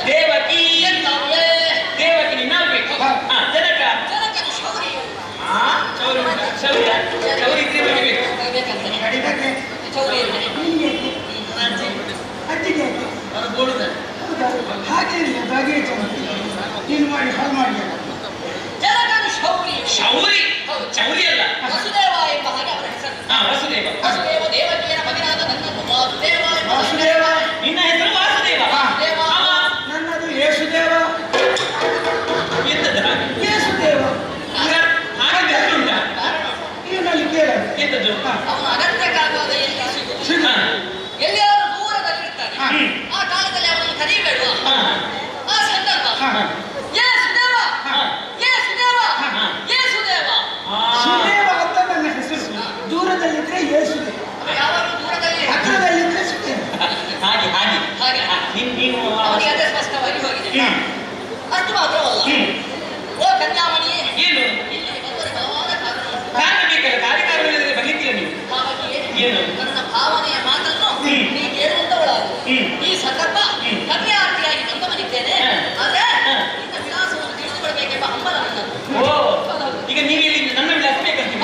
ದೇವಕಿ ಎಂತವೇ ದೇವಕಿ ನಿನ್ನಾಗಬೇಕು ಜನಕ ಜನಕನ ಶೌರ್ಯ ಚೌರಿ ಉಂಟ ಶೌರ್ಯ ಚೌರಿ ಇದ್ರೆ ಬಗೆಬೇಕು ಬೇಕಂತಾನೆ ಶೌರ್ಯ ಇದ್ರೆ ಅದು ಗೋಳುದ ಜನಕನ ಶೌರ್ಯ ಶೌರಿ ಚೌರಿ ಅಲ್ಲ ವಸುದೇವ ಎಂಬ ಹಾಗೆ ಅವರ ಹೆಸರು ವಸುದೇವ ವಸುದೇವ ದೇವಕಿಯರ ಮಗನಾದ ನನ್ನನ್ನು ವಾಸುದೇವ ಎಂಬ ನಿನ್ನ ಹೆಸರು ವಾಸುದೇವ ವಾಸುದೇವ ನನ್ನದು ಯೇಸುದೇವ ಎಂತದ್ದು ಹಾಗೆ ಹಾಗೆ ಹೆಸರುಂಟ ಇವನಲ್ಲಿ ಕೇಳ ಎಂತದ್ದು ಅವನು ಅಗತ್ಯಕ್ಕಾಗುವಾಗ ಎಲ್ಲಿ ಸಿಗುವುದು ಎಲ್ಲಿಯಾದ್ರೂ ದೂರದಲ್ಲಿರ್ತಾನೆ ಆ ಕಾಲದಲ್ಲಿ ಅವನನ್ನು ಕರೀಬೇಡುವ ಆ ಸಂದರ್ಭ ಏ ಸುದೇವ ಏ ಸುದೇವ ಏ ಸುದೇವ ಸುದೇವ ಅಂತ ನನ್ನ ಹೆಸರು ದೂರದಲ್ಲಿದ್ರೆ ಯೇಸುದೇವ ಯಾವಾಗಲೂ ದೂರದಲ್ಲಿ ಹತ್ತಿರದಲ್ಲಿದ್ರೆ ಸುದೇವ ಹಾಗೆ ಹಾಗೆ ಹಾಗೆ ನೀನು ಅವನಿಗೆ ಅದೇ ಸ್ಪಷ್ಟವಾಗಿ ಹೋಗಿದೆ ಅಷ್ಟು ಮಾತ್ರವಲ್ಲ ಓ ಕನ್ಯಾಮಣಿಯೇ ಏನು ಇಲ್ಲಿ ಬಂದರೆ ಬಲವಾದ ಕಾರಣ ಕಾರಣ ಬೇಕಲ್ಲ ಕಾರ್ಯಕಾರಣವಿಲ್ಲದೆ ಬರಲಿಕ್ಕಿಲ್ಲ ನೀವು ಹಾಗಾಗಿ ಏನು ನನ್ನ ಭಾವನೆಯ ಮಾತನ್ನು ನೀ ಕೇಳುವಂತವಳಾಗು ಈ ಸಂದರ್ಭ ಕನ್ಯಾರ್ಥಿಯಾಗಿ ಬಂದವನಿದ್ದೇನೆ ಆದ್ರೆ ನಿನ್ನ ವಿಳಾಸವನ್ನು ತಿಳಿದುಕೊಳ್ಬೇಕೆಂಬ ಹಂಬಲ ನನ್ನದು ಓ ಈಗ ನೀವು ಇಲ್ಲಿ ನನ್ನ ವಿಳಾಸ ಬೇಕಂತೀವಿ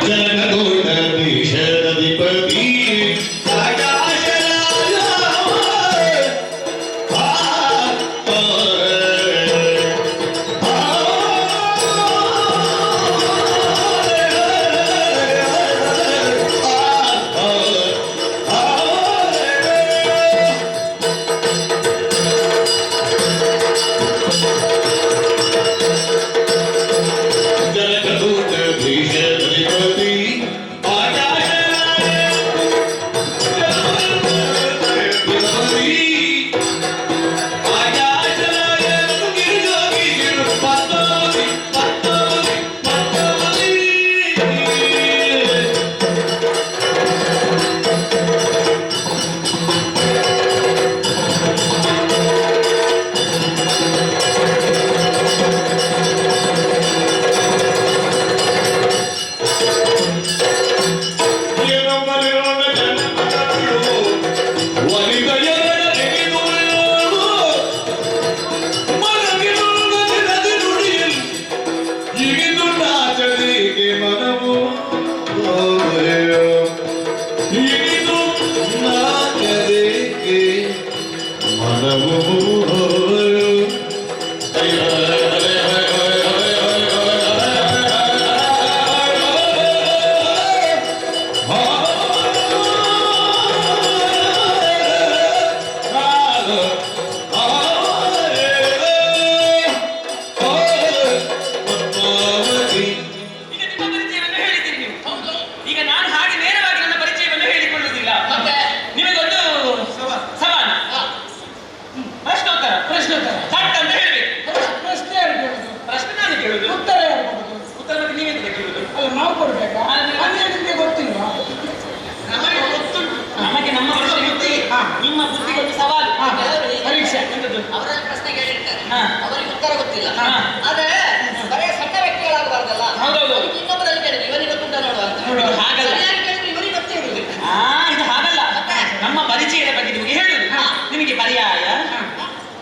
ಜನಗೂಢಧೀಶರಧಿಪತಿ ಜನಗೂಢಧೀಶರಧಿಪತಿ ನಾಗರೇಕೆ ಮನವು ಹೋರು ಈಗ ನಿಮ್ಮ ಪರಿಚಯವನ್ನು ಹೇಳಿದ್ದೀರಿ ನೀವು. ಹೌದು. ಈಗ ನಾನು ಹಾಗೆ ನೇರವಾಗಿ ನನ್ನ ಪರಿಚಯವನ್ನು ಹೇಳಿಕೊಳ್ಳುವುದಿಲ್ಲ. ಮತ್ತೆ ನಿಮಗೊಂದು ಸವಾಲು. ಪ್ರಶ್ನೋತ್ತರ ಪ್ರಶ್ನೋತ್ತರ. ಥಟ್ ಅಂತ ಹೇಳ್ಬೇಕು. ಪ್ರಶ್ನೆ ಯಾರು ಕೇಳುದು? ಪ್ರಶ್ನೆ ನಾನು ಕೇಳುದು. ಉತ್ತರ ಯಾರು ಕೊಡುದು? ಉತ್ತರ ಮತ್ತೆ ನೀವೆಂತ ಕೇಳುದು? ಅಲ್ಲ ನಾವು ಕೊಡ್ಬೇಕಾ? ಅಲ್ಲ, ಅಂದ್ರೆ ನಿಮ್ಗೆ ಗೊತ್ತಿಲ್ವಾ? ನಮಗೆ ಗೊತ್ತುಂಟು. ನಮಗೆ ನಮ್ಮ ಪ್ರಶ್ನೆ ಗೊತ್ತಿ. ಹಾ. ನಿಮ್ಮ ಬುದ್ಧಿಗೊಂದು ಸವಾಲು. ಹಾ. ಪರೀಕ್ಷೆ. ಎಂತದ್ದು? ಅವರಲ್ಲಿ ಪ್ರಶ್ನೆ ಕೇಳಿರ್ತಾರೆ, ಹಾ. ಅವರಿಗೆ ಉತ್ತರ ಗೊತ್ತಿಲ್ಲ. ಹಾ. ಆದ್ರೆ ಬರೇ ಸಣ್ಣ ವ್ಯಕ್ತಿಗಳಾಗಬಾರ್ದಲ್ಲ. ಹೌದೌದು. ಅದಕ್ಕೆ ಇನ್ನೊಬ್ಬರಲ್ಲಿ ಕೇಳಿದ್ರು, ಇವನಿಗೆ ಗೊತ್ತುಂಟ ನೋಡುವ ಅಂತ. ಇದು ಹಾಗಲ್ಲ. ಸರಿಯಾಗಿ ಕೇಳಿದ್ರೆ ಇವನಿಗೆ ಗೊತ್ತೇ ಇರುವುದಿಲ್ಲ. ಇದು ಹಾಗಲ್ಲ. ಮತ್ತೆ? ನಮ್ಮ ಪರಿಚಯದ ಬಗ್ಗೆ ನಿಮಗೆ ಹೇಳುದು. ಹಾ. ನಿಮಗೆ ಪರ್ಯಾಯ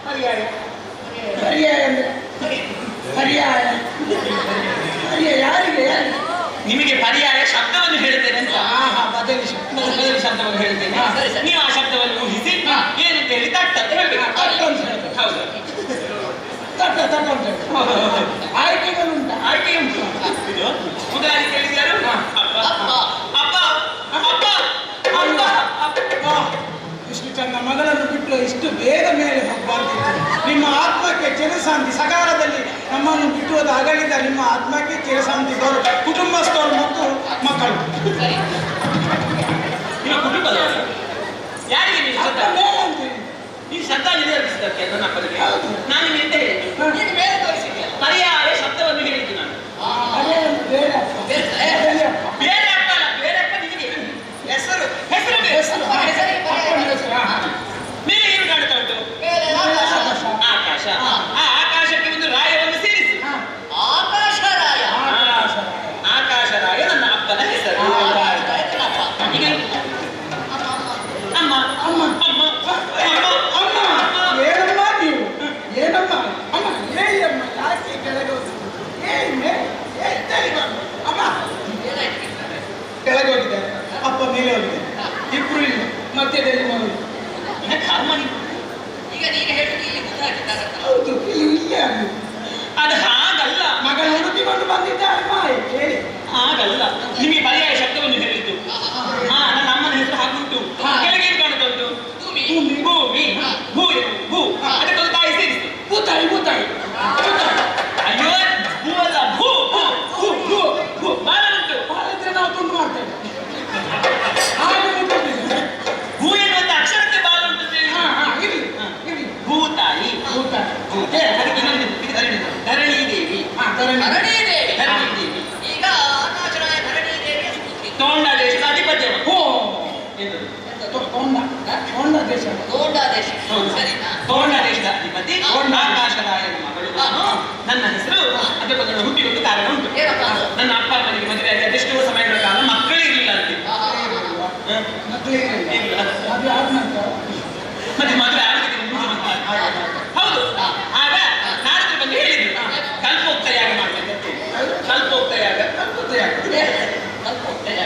ಪರ್ಯಾಯ. ಪರ್ಯಾಯ ಅಂದ್ರೆ ಪರ್ಯಾಯ. ಪರ್ಯಾಯ ಯಾರಿಗೆ? ನಿಮಗೆ ಪರ್ಯಾಯ ಶಬ್ದವನ್ನು ಹೇಳ್ತೇನೆ ಅಂತ. ಬದಲಿಸಿ. ಮೊದಲ ಶಬ್ದವನ್ನು ಹೇಳ್ತೇನೆ. ಹಾ, ಸರಿ, ಸರಿ. ನೀವು ಆ ಶಬ್ದವನ್ನು ಊಹಿಸಿ ಹಾ. ಏನಂತ ಹೇಳಿ ತಟ್ಟ ಅಂತ ಹೇಳ್ಬೇಕು. ತಟ್ಟ ಅಂತ ಹೇಳ್ಬೇಕು. ಹೌದು. ತಟ್ಟ ತಟ್ಟ ಅಂತ ಹೇಳ್ಬೇಕು. ಆಯ್ಕೆಗಳುಂಟ. ಆಯ್ಕೆ ಉಂಟು. ಇದು ಮೊದಲಾಗಿ ಕೇಳಿದ್ಯಾರು? ಅಪ್ಪ ಅಪ್ಪ. ಅಪ್ಪ ಅಪ್ಪ ಅಪ್ಪ ಅಪ್ಪ. ಇಷ್ಟು ಚಂದ ಮಗಳನ್ನು ಬಿಟ್ಟು ಇಷ್ಟು ಬೇಗ ಮೇಲೆ ಹೋಗಬಾರ್ದಿತ್ತು. ನಿಮ್ಮ ಆತ್ಮಕ್ಕೆ ಚಿರಶಾಂತಿ. ಸಕಾಲದಲ್ಲಿ ನಮ್ಮನ್ನು ಬಿಟ್ಟು ಹೋದ ಅಗಲಿದ ನಿಮ್ಮ ಆತ್ಮಕ್ಕೆ ಚಿರಶಾಂತಿ ದೊರ ಕುಟುಂಬಸ್ಥರು ಮತ್ತು ಮಕ್ಕಳು. ಸರಿ. ನಿಮ್ಮ ಕುಟುಂಬದವರು ಯಾರಿಗೆ ನೀವು ಅಪ್ಪ ಶ್ರದ್ಧಾ ಮೇಲೆ ಅಂತ ಹೇಳಿ. ನೀವು ಶ್ರದ್ಧಾ ನಿರ್ವಹಿಸಿದ್ದಕ್ಕೆ ನನ್ನ ಅಪ್ಪನಿಗೆ ಹೌದು. ನಾನು ನಿಮಗೆ ಎಂತ ಹೇಳಿದ್ದು? ನೀನು ಮೇಲೆ ತೋರಿಸಿದ್ಯಲ್ಲ. ಪರ್ಯಾಯ ಶಬ್ದವನ್ನು ಹೇಳಿದ್ದು ನಾನು. ಅದೇ ಒಂದು ಬೇರೆ ಅಪ್ಪ. ಬೇರೆ ಬೇರೆ ಅಪ್ಪ. ಬೇರೆ ಅಪ್ಪ ಅಲ್ಲ, ಬೇರೆ ಅಪ್ಪ ನಿಮಗೆ ಹೆಸರು ಹೆಸರು ಬೇರೆ. ಹೆಸರು. ಅಪ್ಪ ಹೆಸರಿಗೆ ಪರ್ಯಾಯ ಅಪ್ಪನ ಹೆಸರು. ಹಾ. ಮೇಲೆ ಏನು ಕಾಣ್ತಾ ಉಂಟು? ಮೇಲೆ ಆಕಾಶ. ಆಕಾಶ. ಹಾ. ಆ ಆಕಾಶಕ್ಕೆ ಒಂದು ರಾಯವನ್ನು ಸೇರಿಸಿ. ಹಾ. ಆಕಾಶರಾಯ. ಆಕಾಶರಾಯ ನನ್ನ ಅಪ್ಪನ ಹೆಸರು. ಆಕಾಶರಾಯ ನನ್ನ ಅಪ್ಪ. ಈಗ ಅಮ್ಮ ಅಮ್ಮ. ಅಮ್ಮ ಅಮ್ಮ. ಏನಮ್ಮ ನೀವು? ಏನಮ್ಮ? ಅಮ್ಮ ಏಯಮ್ಮ ಯಾಕೆ ಕೆಳಗೆ ಹೋಗುದು? ಅಮ್ಮ ಏನಾಯ್ತು? ಕೆಳಗೆ ಹೋಗಿದ್ದಾರೆ, ಅಪ್ಪ ಮೇಲೆ ಹೋಗಿದ್ದಾರೆ. ಇಬ್ರು ಇಲ್ಲ, ಮಧ್ಯದಲ್ಲಿ ಮಗಳು. ಈಗ ಕರ್ಮ ನೀವು. ಈಗ ನೀನು ಹೇಳುದು ಇಲ್ಲಿ ಗುಂಡು ಹಾಕಿದ್ದಾರಂತ. ಹೌದು, ಇಲ್ಲೇ ಅದು ಅದು ಹಾಗಲ್ಲ. ಮಗಳು ಹುಡುಕಿಕೊಂಡು ಬಂದಿದ್ದಾರೆ. ಹೇಳಿ. ಹಾಗಲ್ಲ. ನಿಮಗೆ ಪರ್ಯಾಯ ಶಬ್ದವನ್ನು ಹೇಳಿದ್ದು. ನನ್ನ ಅಮ್ಮನ ಹೆಸರು ಹಾಗುಂಟು. ಹಾ. ಕೆಳಗೆ ಏನು ಕಾಣ್ತಾ ಉಂಟು? ಭೂಮಿ. ಭೂಮಿ. ಭೂ ಭೂ. ಅದಕ್ಕೊಂದು ತಾಯಿ ಸೇರಿಸಿ. ಭೂತಾಯಿ ಭೂತಾಯಿ ಭೂತಾಯಿ. ಅಯ್ಯೋ ಭೂ ಅಲ್ಲ, ಭೂ ಭೂ ಭೂ ಭೂ ಭೂ. ಬಾಲ ಉಂಟು. ಬಾಳಿದ್ರೆ ನಾವು ತುಂಡು ಮಾಡ್ತೇವೆ. ಹಾಗೆ ಮುಟ್ಟಿದ್ದೀವಿ. ಭೂ ಎನ್ನುವಂತ ಅಕ್ಷರಕ್ಕೆ ಬಾಲ ಉಂಟು ಅಂತ ಹೇಳಿ. ಹಾ ಹಾ ಇರ್ಲಿ ಇರ್ಲಿ. ಭೂತಾಯಿ. ಭೂತಾಯಿ. ಅದಕ್ಕೆ ಇನ್ನೊಂದು ಇದು ಧರಣಿ ದೇವಿ. ಹಾ ಧರಣಿ. ಧರಣಿ ದೇವಿ. ಧರಣಿ ದೇವಿ. ಈಗ ಆಕಾಶರಾಯ ಧರಣಿ ದೇವಿಯ ಸುಪುತ್ರಿ. ತೋಂಡ ದೇಶದ ಅಧಿಪತ್ಯ. ಓ ಎಂತದು? ಕೊಂಡ ದೇಶ. ಗೋಂಡಾ ದೇಶ. ಹೌದು. ಸರಿನಾ? ತೋಂಡ ದೇಶದ ಅಧಿಪತಿ ಆಕಾಶರಾಯನ ಮಗಳು ನಾನು. ನನ್ನ ಹೆಸರು ಅದಕ್ಕೊಂದು ಹುಟ್ಟಿಕೊಂಡು ಕಾರಣ ಉಂಟು. ಏನಪ್ಪ ಅದು? ನನ್ನ ಅಪ್ಪ ಅಮ್ಮನಿಗೆ ಮದುವೆ ಆಗಿ ಅದೆಷ್ಟೋ ಸಮಯಗಳ ಕಾಲ ಮಕ್ಕಳೇ ಇರಲಿಲ್ಲ ಅಂತೆ. ಮಕ್ಕಳಿಗೆ ಇಲ್ಲ. ಅದು ಆದ ನಂತರ ಮತ್ತೆ ಮದುವೆ ಆಗ್ತಿದ್ರೆ ಹೌದು. ಆಗ ನಾರದ್ರು ಬಂದು ಹೇಳಿದ್ರು ಕಲ್ಪೋಕ್ತ ಯಾಗ ಮಾಡ್ಬೇಕಂತೆ. ಕಲ್ಪೋಕ್ತ ಯಾಗ. ಸ್ವಲ್ಪ ಹೋಗ್ತೇನೆ.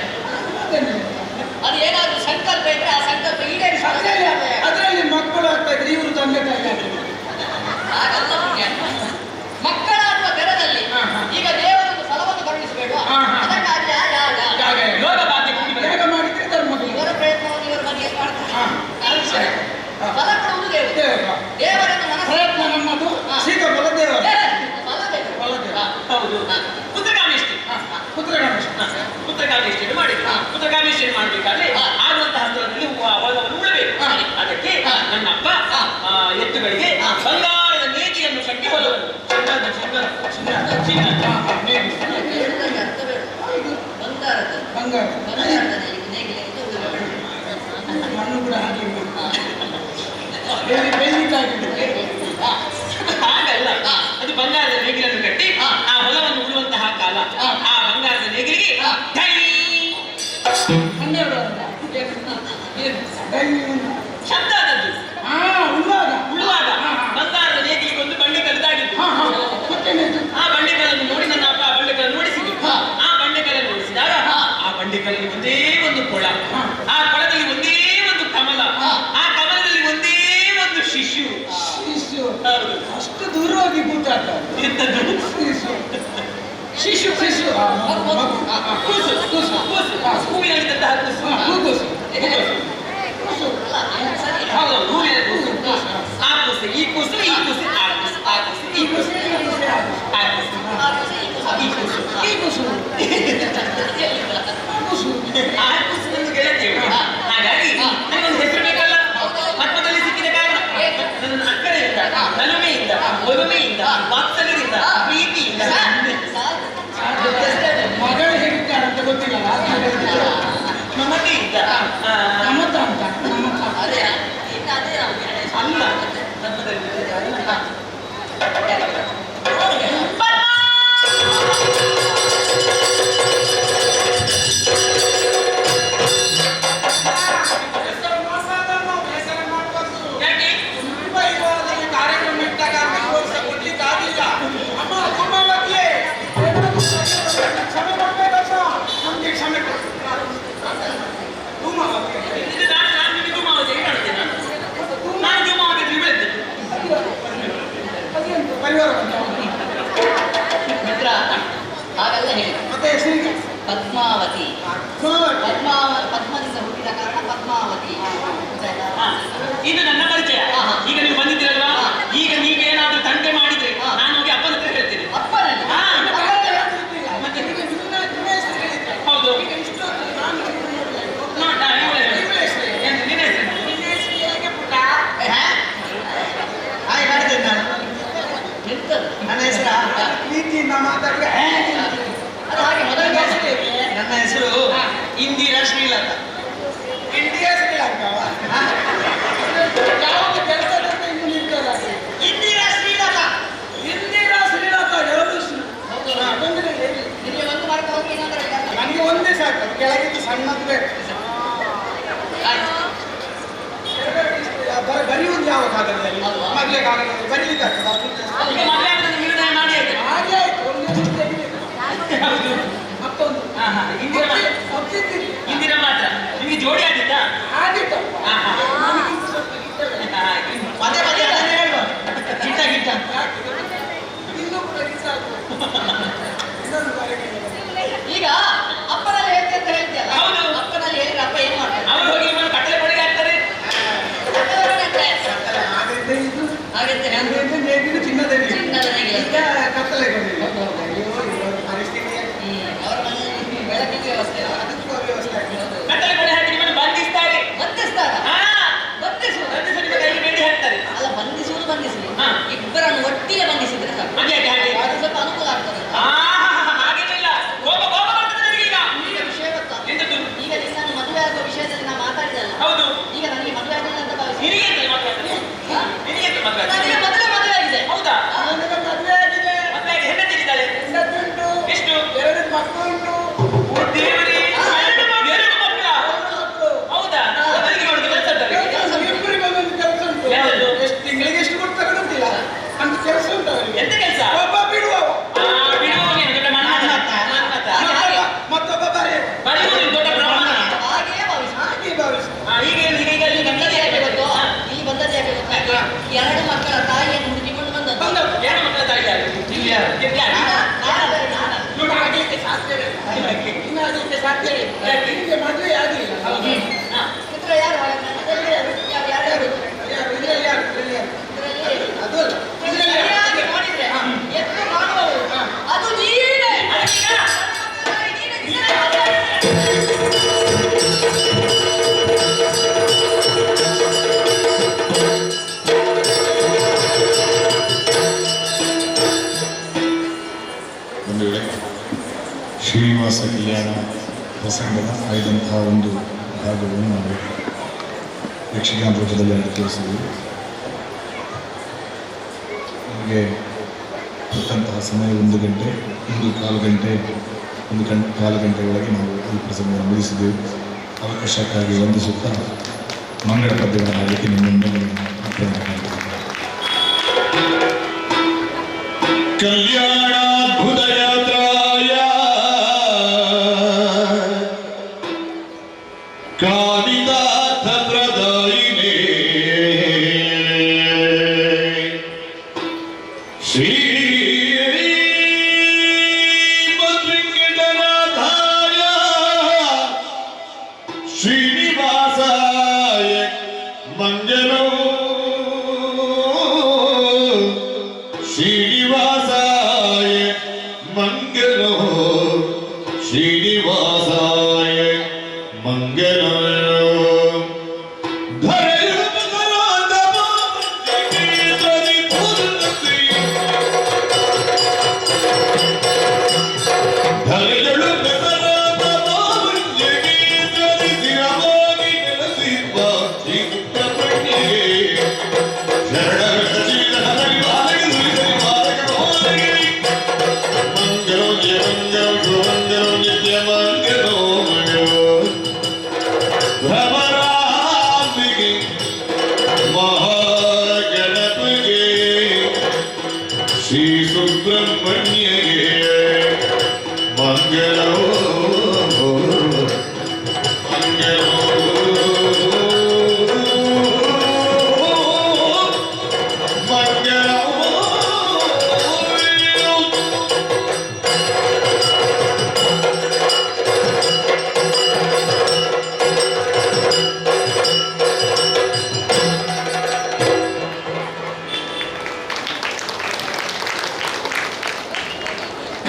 ಅದು ಏನಾದ್ರೂ ಸಂಕಲ್ಪ ಇದ್ರೆ ಆ ಸಂಕಲ್ಪ ಈಡೇರಿಸೋದು. ಅದರಲ್ಲಿ ಮಕ್ಕಳು ಆಗ್ತಾ ಇದ್ರೆ ಇವರು ತಂದೆ ತಾಯಿ ಆಗ್ತಾರೆ. ಹಾಗಲ್ಲ ಮುಖ್ಯ. ಮಕ್ಕಳಾಗುವ ಬೆರದಲ್ಲಿ ಈಗ ದೇವರೊಂದು ಫಲವನ್ನು ಕರುಣಿಸಬೇಡ. ಹಾ, ಹಾ. ಅದಕ್ಕಾಗಿ ಜಾಗ ಯೋಗ ಬಾಧೆ ಕೂಡಿ ಬೇಗ ಮಾಡಿದ್ರೆ ಧರ್ಮಗಳು. ಇವರ ಪ್ರಯತ್ನವನ್ನು ಇವರು ಮನೆಯಲ್ಲಿ ಮಾಡ್ತಾರೆ. ಹಾ. ಫಲ ಕೊಡುವುದು ದೇವರು. ದೇವ. ದೇವರನ್ನು ಮನಸ್ಸು ಪ್ರಯತ್ನ ನಮ್ಮದು, ಶೀಘ್ರ ಬಲ ದೇವ. ಫಲ ಬೇಕು. ಫಲ ದೇವ. ಹೌದು. ಪುತ್ರಕಾಮೇಷ್ಟಿ. ಪುತ್ರ ಗಣೇಶ. ಪುತ್ರಕಾಮೇಷ್ಟಿಯನ್ನು ಮಾಡಿದ್ರು. ಪುತ್ರಕಾಮೇಷ್ಟಿಯನ್ನು ಮಾಡಬೇಕಾದ್ರೆ ಆಗುವಂತಹ ಸ್ಥಳದಲ್ಲಿ ಹೊಲವನ್ನು ಉಳಬೇಕು. ಅದಕ್ಕೆ ನನ್ನ ಅಪ್ಪ ಎತ್ತುಗಳಿಗೆ ಬಂಗಾರದ ನೇಗಿಯನ್ನು ಕಟ್ಟಿ ಹೊಲವನ್ನು ಹೇಳುವುದಕ್ಕೆ ಅರ್ಥ ಬೇಡ. ಬಂಗಾರದ ಬಂಗಾರ. ಬಂಗಾರದ ನೇಗಿಲಿನಿಂದ ಉಳಿದ ಮಣ್ಣು ಕೂಡ ಹಾಗೆ ಬೆಳ್ಳಿದ್ದಾಗಿದೆ. ಹಾಗಲ್ಲ. ಅದು ಬಂಗಾರದ ನೇಗಿಲನ್ನು ಕಟ್ಟಿ ಆ ಹೊಲವನ್ನು ಉಳುವಂತಹ ಕಾಲ. ಆ ಬಂಗಾರದ ನೇಗಿಲಿಗೆ ಢೈ 12 ಶಬ್ದ ಆದದ್ದು. ಉಳುವಾಗ ಬಂಗಾರದ ನೇಗಿಲಿಗೆ ಒಂದು ಬಂಡೆಕಲ್ಲಾಗಿತ್ತು. ಆ ಬಂಡೆಕಲ್ಲನ್ನು ನೋಡಿ ನನ್ನ ಅಪ್ಪ ಆ ಬಂಡೆಕಲ್ಲನ್ನು ನೋಡಿಸಿದ್ರು. ಆ ಬಂಡೆಕಲ್ಲನ್ನು ನೋಡಿಸಿದಾಗ ಆ ಬಂಡೆಕಲ್ಲಲ್ಲಿ ಒಂದೇ ಒಂದು ಕೊಳ. ಆ ಕೊಳದಲ್ಲಿ ಒಂದೇ ಒಂದು ಬೇಸರ ಮಾಡ್ಬಾರ್ದು ನಾವು, ಬೇಸರ ಮಾಡ್ಬಾರ್ದು. ಯಾಕೆ? ತುಂಬ ಇವಾಗ ಈ ಕಾರ್ಯಕ್ರಮ ಇಟ್ಟಾಗ ನಮ್ಗೆ ವರ್ಷ ಕೊಡ್ಲಿಕ್ಕೆ ಆಗಿಲ್ಲ. ಅಮ್ಮ ಕುಮಾವತಿಯೇ, ಕ್ಷಮೆ ಕೊಡ್ಬೇಕಪ್ಪ, ನಮ್ಗೆ ಕ್ಷಮೆ ಕೊಡು. ಕುಮಾವತಿ ಇದು ನಾನು ನಿಮಗೆ ಧೂಮಾವತಿ ಹೇಗೆ ಕಾಣ್ತೇನೆ ನಾನು ಧೂಮಾವತಿ ಅಂತ ಹೇಳಿದ್ದೆ. ಅದೇಂತು ಪರಿವಾರ ಬಂತ? ಮಿತ್ರ ಹಾಗೆಲ್ಲ ಹೇಳಿ. ಮತ್ತೆ ಹೆಸರಿಗೆ ಪದ್ಮಾವತಿ. ಕುಮಾವತಿ. ಪದ್ಮದಿಂದ ಹುಟ್ಟಿದ ಕಾರಣ ಪದ್ಮಾವತಿ. ಗೊತ್ತಾಯ್ತಾ? ಹಾ. ಇದು ನನ್ನ ಪರಿಚಯ. ಈಗ ನೀವು ಬಂದಿದ್ದೀರಲ್ವಾ, ಈಗ ನೀವೇನಾದ್ರೂ ತಂಟೆ ಮಾಡಿದ್ರೆ ನಾನು ಹೋಗಿ ಅಪ್ಪನ ಹತ್ರ ಹೇಳ್ತೇನೆ. ಅಪ್ಪನಲ್ಲಿ ಹಾ. ಮತ್ತೆ ನಿಮಗೆ ನಿಮ್ಮ ಹೆಸರು ಹೇಳಿದ್ರೆ ಹೌದು. ಈಗ ಇಷ್ಟೊತ್ತು ನಾನು ನೋಡ್ತಾ ನಿಮ್ಮ ಹೆಸರು ನಿನ್ನ ಹೆಸರು ನಿನ್ನ ಹೆಸರು ಹೇಗೆ ಪುಟ್ಟ? ಹಾಗೆ ಕಾಣ್ತೇನೆ ನಾನು. ಎಂತದ್ದು? ನನ್ನ ಹೆಸರ ಪ್ರೀತಿಯಿಂದ ಮಾತಾಡುವ ಅದು ಹಾಗೆ ಮೊದಲ ಹೆಸರು ಹೇಗೆ? ನನ್ನ ಹೆಸರು ಇಂದಿರಾ ಶ್ರೀಲತಾ. ಇಂಡಿಯಾ ಶ್ರೀಲಂಕಾವ ಯಾವುದು ಕೆಲಸದಂತ ಇನ್ನು ನಿರ್ಧಾರ ಆಗಿದೆ. ಇಂದಿರಾ ಶ್ರೀಲತಾ. ಇಂದಿರಾ ಶ್ರೀಲಂಕಾ ಯಾವುದು ತೊಂದರೆ ಹೇಳಿ. ನಿಮಗೆ ಒಂದು ಮಾಡ್ತಾ ಹೋಗಿ ಇನ್ನೊಂದರ ಬೇಕಾಗ್ತದೆ. ನನಗೆ ಒಂದೇ ಸಾಕು, ಕೆಳಗಿದ್ದು ಸಣ್ಣದು ಬೇಕು. ಆಯ್ತು. ಬರೆಯುವುದು ಯಾವ ಕಾಗದದಲ್ಲಿ? ಅಲ್ವಾ? ಮದುವೆ ಕಾಗದದಲ್ಲಿ ಬರೀಲಿಕ್ಕೆ ಆಗ್ತದೆ. ಈಗ ಮದುವೆ ಆಗೋದನ್ನು ನಿರ್ಣಯ ಮಾಡಿ ಆಯ್ತು. ಹಾಗೆ ಆಯ್ತು, ಒಂದು ಹೆಸರು ತೆಗಿಬೇಕು. ಹೌದು. ಮತ್ತೊಂದು ಹಾ ಹಾ ಇಂದಿರಾ ಮಾತ್ರ. ಒಪ್ಪಿದ್ದೀರಿ. ಇಂದಿರಾ ಮಾತ್ರ ನಿಮಗೆ ಜೋಡಿ ಆಗಿತ್ತಾ? ಆಗಿತ್ತಪ್ಪ. ಹಾ ಹಾ ನನಗಿಂತ ಸ್ವಲ್ಪ ಗಿಟ್ಟವೇ. ಪದೇ ಪದೇ ಅದನ್ನೇ ಹೇಳುವ. ಗಿಟ್ಟ ಗಿಟ್ಟ. ಇನ್ನೂ ಕೂಡ ಗಿಟ್ಟ ಆಗ್ಬೋದು. ಇನ್ನೊಂದು ಬರೆಗೆ ಈಗ ಅಪ್ಪನಲ್ಲಿ ಹೇಳ್ತೆ ಅಂತ ಹೇಳ್ತೀಯಲ್ಲ. ಹೌದು. ಅಪ್ಪನಲ್ಲಿ ಹೇಳಿದ್ರೆ ಅಪ್ಪ ಏನ್ ಮಾಡ್ತಾರೆ? ಅವರು ಹೋಗಿ ನಿಮ್ಮನ್ನು ಕಟ್ಟಲೆ ಕೊಡೆಗೆ ಹಾಕ್ತಾರೆ. ಹಾಗೆಂತ ಇದು ಹಾಗಂತೆ ನಾನು ಹಾಗೆಂತ ನೇಗಿಲು ಚಿನ್ನದಲ್ಲಿ ಚಿನ್ನದ ನೇಗಿಲು. ಈಗ ಕತ್ತಲೆಗೊಂಡಿಲ್ಲ. ಅಯ್ಯೋ, ಇವತ್ತು ಪರಿಸ್ಥಿತಿ ಅವರ ಮನೆಯಲ್ಲಿ ಬೆಳಕಿಗೆ ವ್ಯವಸ್ಥೆ ಇಲ್ಲ. ಅದಕ್ಕೂ ವ್ಯವಸ್ಥೆ ಆಗಿದೆ. ಕಟ್ಟಲೆ ಕೊಡೆ ಹಾಕಿ ನಿಮ್ಮನ್ನು ಬಂಧಿಸ್ತಾರೆ. ಬಂಧಿಸ್ತಾರ? ಹಾ ಬಂಧಿಸುವುದು ಬಂಧಿಸಿ ನಿಮ್ಮ ಕೈಗೆ ಬೇಡಿ ಹಾಕ್ತಾರೆ. ಅಲ್ಲ, ಬಂಧಿಸುವುದು ಬಂಧಿಸಲಿ. ಹಾ. ಇಬ್ಬರನ್ನು ಒಟ್ಟಿಗೆ ಬಂಧಿಸಿದ್ರೆ ಸಾಕು. ಅದೇ ಹಾಗೆ ಅದು ಸ್ವಲ್ಪ ಅನುಕೂಲ ಆಗ್ತದೆ. ಹಾಗೇನಿಲ್ಲ. ಕೋಪ ಕೋಪ ಬರ್ತದೆ ನನಗೀಗ. ಈಗ ವಿಷಯ ಗೊತ್ತಾ? ಎಂತದ್ದು? ಈಗ ನಿನ್ನನ್ನು ಮದುವೆ ಆಗುವ ವಿಷಯದಲ್ಲಿ ನಾನು ಮಾತಾಡಿದಲ್ಲ. ಹೌದು. ಈಗ ನನಗೆ ಮದುವೆ ಆಗಿಲ್ಲ ಅಂತ ಭಾವಿಸಿ. ನಿನಗೆ ಎಂತ ಮದುವೆ ಆಗ್ತದೆ? ಹಾ? ನಿನಗೆ ಎಂತ ಮದುವೆ ಆಗ್ತದೆ? ನನಗೆ ಮೊದಲೇ ಮದುವೆ ಆಗಿದೆ. ಹೌದಾ? ನನಗೆ ಮದುವೆ ಆಗಿದೆ. ಮದುವೆ ಆಗಿ ಹೆಂಡತಿ ಇದ್ದಾಳೆ? ಹೆಂಡತಿಯುಂಟು. ಎಷ್ಟು? 2 ಮಕ್ಕಳು ಉಂಟು. ಓ ದೇವರೇ, ಎರಡು ಮಕ್ಕಳಾ? ಮಕ್ಕಳು. ಹೌದಾ? ಅವರಿಗೆ ಮಾಡುದು ಕೆಲಸ ಉಂಟಾ ಅವರಿಗೆ? ಕೆಲಸ ಇಬ್ಬರಿಗೆ ಒಂದೊಂದು ಕೆಲಸ ಉಂಟು. ಯಾವುದು? ಎಷ್ಟು ತಿಂಗಳಿಗೆ ಎಷ್ಟು ಕೊಡ್ತಾರೆ ಗೊತ್ತಿಲ್ಲ. ಅಂತ ಕೆಲಸ ಉಂಟು ಅವರಿಗೆ. ಎಂತ ಕೆಲಸ? ಒಬ್ಬ ಬಿಡುವವ. ಬಿಡುವವನೇ ದೊಡ್ಡ ಮನ್ಮಥ. ಮತ್ತೊಬ್ಬ ಬರೆಯುವ. ಬರೆಯುವವನು ದೊಡ್ಡ ಬ್ರಾಹ್ಮಣ. ಹಾಗೆಯೇ ಭಾವಿಸಿ. ಹಾಗೆ ಭಾವಿಸು. ಈಗ ಇಲ್ಲಿ ಬಂದದ್ದು ಯಾಕೆ ಗೊತ್ತೋ? ಇಲ್ಲಿ ಬಂದದ್ದು ಯಾಕೆ ಗೊತ್ತಾ? ಎರಡು ಮಕ್ಕಳ ತಾಯಿಯನ್ನು ಹುಡುಕಿಕೊಂಡು ಬಂದದ್ದು. ಬಂದದ್ದು. ಎರಡು ಮಕ್ಕಳ ತಾಯಿ ಯಾರು? ನಾನ ನೋಡಿ, ಆಗ್ಲಿಕ್ಕೆ ಸಾಧ್ಯವೇ ಇಲ್ಲ. ಇನ್ನು ಆಗ್ಲಿಕ್ಕೆ ಸಾಧ್ಯವೇ ಇಲ್ಲ. ನಿಮಗೆ ಮದುವೆ ಆಗಲಿಲ್ಲ. ಮಿತ್ರ ಯಾರು ಯಾರು ಇದರಲ್ಲಿ ಯಾರು? ಇದರಲ್ಲಿ ಯಾರು? ಅದು ಅಲ್ಲ. ಇದರಲ್ಲಿ ಯಾರು? ಸರಿಯಾಗಿ ನೋಡಿದ್ರೆ ಎತ್ತು ಕಾಣುವವರು ಅದು ನೀನೇ. ಒಂದು ವೇಳೆ ಶ್ರೀನಿವಾಸ ಕಲ್ಯಾಣ ಪ್ರಸಂಗದ ಆಯ್ದಂತಹ ಒಂದು ಭಾಗವನ್ನು ನಾವು ಯಕ್ಷಗಾನ ರೂಪದಲ್ಲಿ ತೋರಿಸಿದ್ದೀವಿ. ನಮಗೆ ಕೊಟ್ಟಂತಹ ಸಮಯ 1 ಗಂಟೆ, 1 ಗಂಟೆ ಒಳಗೆ ನಾವು ಈ ಪ್ರಸಂಗವನ್ನು ಮುಗಿಸಿದ್ದೆವು. ಅವಕಾಶಕ್ಕಾಗಿ ವಂದಿಸುತ್ತಾ ಮಂಗಳ ಪದ್ಯಗಳನ್ನು ಹಾಡಲಿಕ್ಕೆ ನಿಮ್ಮನ್ನು ಕಲ್ಯಾಣಾದ್ಭುತ ಯಾತ್ರಾಯ ಕಾಮಿತಾರ್ಥ ಪ್ರದಾಯಿನೇ ಶ್ರೀ ಮದ್ವೆಂಕಟನಾಥಾಯ ಶ್ರೀನಿವಾಸಾಯ ಮಂಗಲೋ ಶ್ರೀನಿವಾಸಾಯ ಮಂಗಲೋ ಶ್ರೀನಿವಾಸಾಯ ಮಂಗಲೋ ಶ್ರೀ ಮಂಗಳ